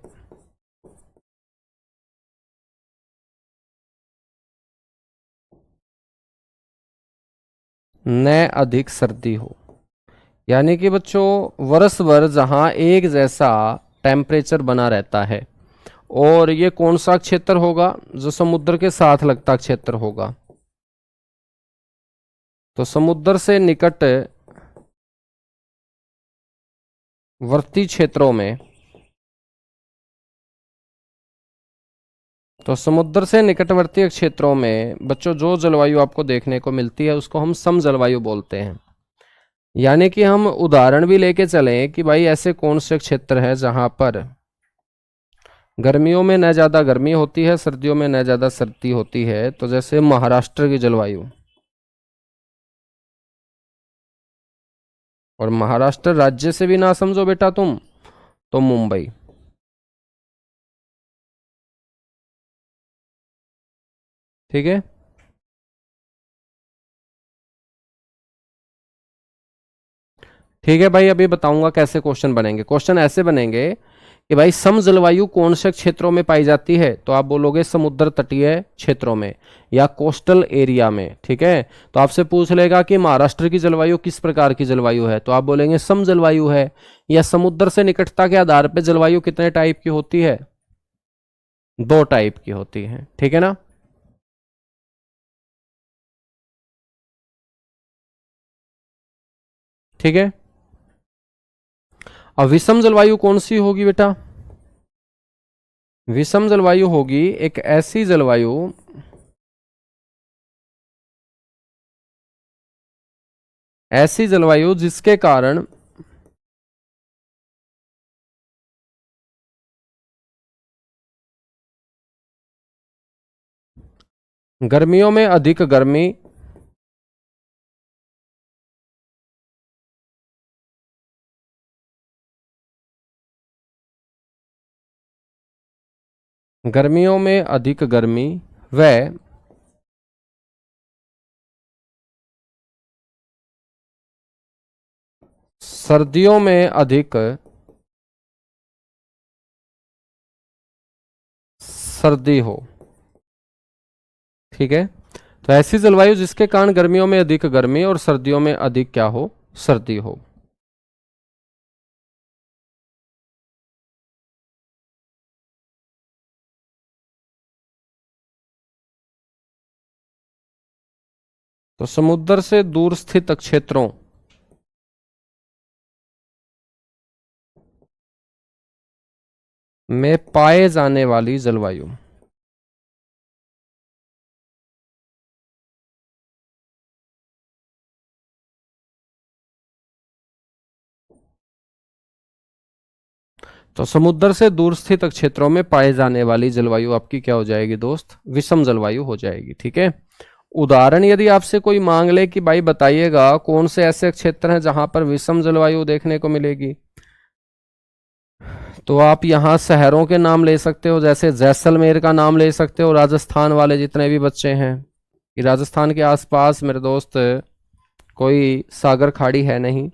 न अधिक सर्दी हो। यानी कि बच्चों वर्ष भर जहां एक जैसा टेम्परेचर बना रहता है, और ये कौन सा क्षेत्र होगा, जो समुद्र के साथ लगता क्षेत्र होगा। तो समुद्र से निकट वर्ती क्षेत्रों में, तो समुद्र से निकटवर्ती क्षेत्रों में बच्चों जो जलवायु आपको देखने को मिलती है उसको हम सम जलवायु बोलते हैं। यानी कि हम उदाहरण भी लेके चलें कि भाई ऐसे कौन से क्षेत्र है जहां पर गर्मियों में न ज़्यादा गर्मी होती है, सर्दियों में न ज़्यादा सर्दी होती है। तो जैसे महाराष्ट्र की जलवायु, और महाराष्ट्र राज्य से भी ना समझो बेटा तुम तो मुंबई। ठीक है, ठीक है भाई। अभी बताऊंगा कैसे क्वेश्चन बनेंगे। क्वेश्चन ऐसे बनेंगे कि भाई सम जलवायु कौन से क्षेत्रों में पाई जाती है, तो आप बोलोगे समुद्र तटीय क्षेत्रों में या कोस्टल एरिया में। ठीक है, तो आपसे पूछ लेगा कि महाराष्ट्र की जलवायु किस प्रकार की जलवायु है, तो आप बोलेंगे सम जलवायु है। या समुद्र से निकटता के आधार पर जलवायु कितने टाइप की होती है, 2 टाइप की होती है। ठीक है ना। ठीक है, अब विषम जलवायु कौन सी होगी बेटा, विषम जलवायु होगी एक ऐसी जलवायु जिसके कारण गर्मियों में अधिक गर्मी, गर्मियों में अधिक गर्मी व सर्दियों में अधिक सर्दी हो। ठीक है, तो ऐसी जलवायु जिसके कारण गर्मियों में अधिक गर्मी और सर्दियों में अधिक क्या हो, सर्दी हो। तो समुद्र से दूर स्थित क्षेत्रों में पाए जाने वाली जलवायु, तो समुद्र से दूर स्थित क्षेत्रों में पाए जाने वाली जलवायु आपकी क्या हो जाएगी दोस्त, विषम जलवायु हो जाएगी। ठीक है, उदाहरण यदि आपसे कोई मांग ले कि भाई बताइएगा कौन से ऐसे क्षेत्र हैं जहां पर विषम जलवायु देखने को मिलेगी, तो आप यहां शहरों के नाम ले सकते हो, जैसे जैसलमेर का नाम ले सकते हो। राजस्थान वाले जितने भी बच्चे हैं, कि राजस्थान के आसपास मेरे दोस्त कोई सागर खाड़ी है नहीं।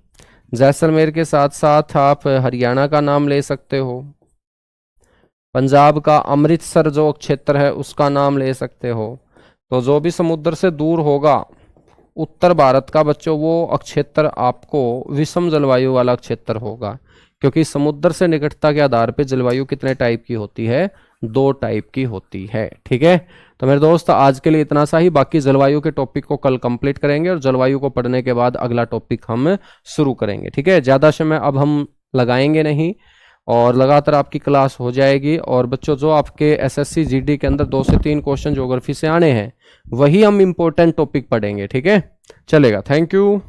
जैसलमेर के साथ साथ आप हरियाणा का नाम ले सकते हो, पंजाब का अमृतसर जो क्षेत्र है उसका नाम ले सकते हो। तो जो भी समुद्र से दूर होगा उत्तर भारत का बच्चों, वो क्षेत्र आपको विषम जलवायु वाला क्षेत्र होगा, क्योंकि समुद्र से निकटता के आधार पर जलवायु कितने टाइप की होती है, 2 टाइप की होती है। ठीक है, तो मेरे दोस्त आज के लिए इतना सा ही। बाकी जलवायु के टॉपिक को कल कंप्लीट करेंगे और जलवायु को पढ़ने के बाद अगला टॉपिक हम शुरू करेंगे। ठीक है, ज़्यादा समय अब हम लगाएंगे नहीं और लगातार आपकी क्लास हो जाएगी। और बच्चों जो आपके एसएससी जीडी के अंदर 2 से 3 क्वेश्चन ज्योग्राफी से आने हैं वही हम इंपॉर्टेंट टॉपिक पढ़ेंगे। ठीक है, चलेगा। Thank you.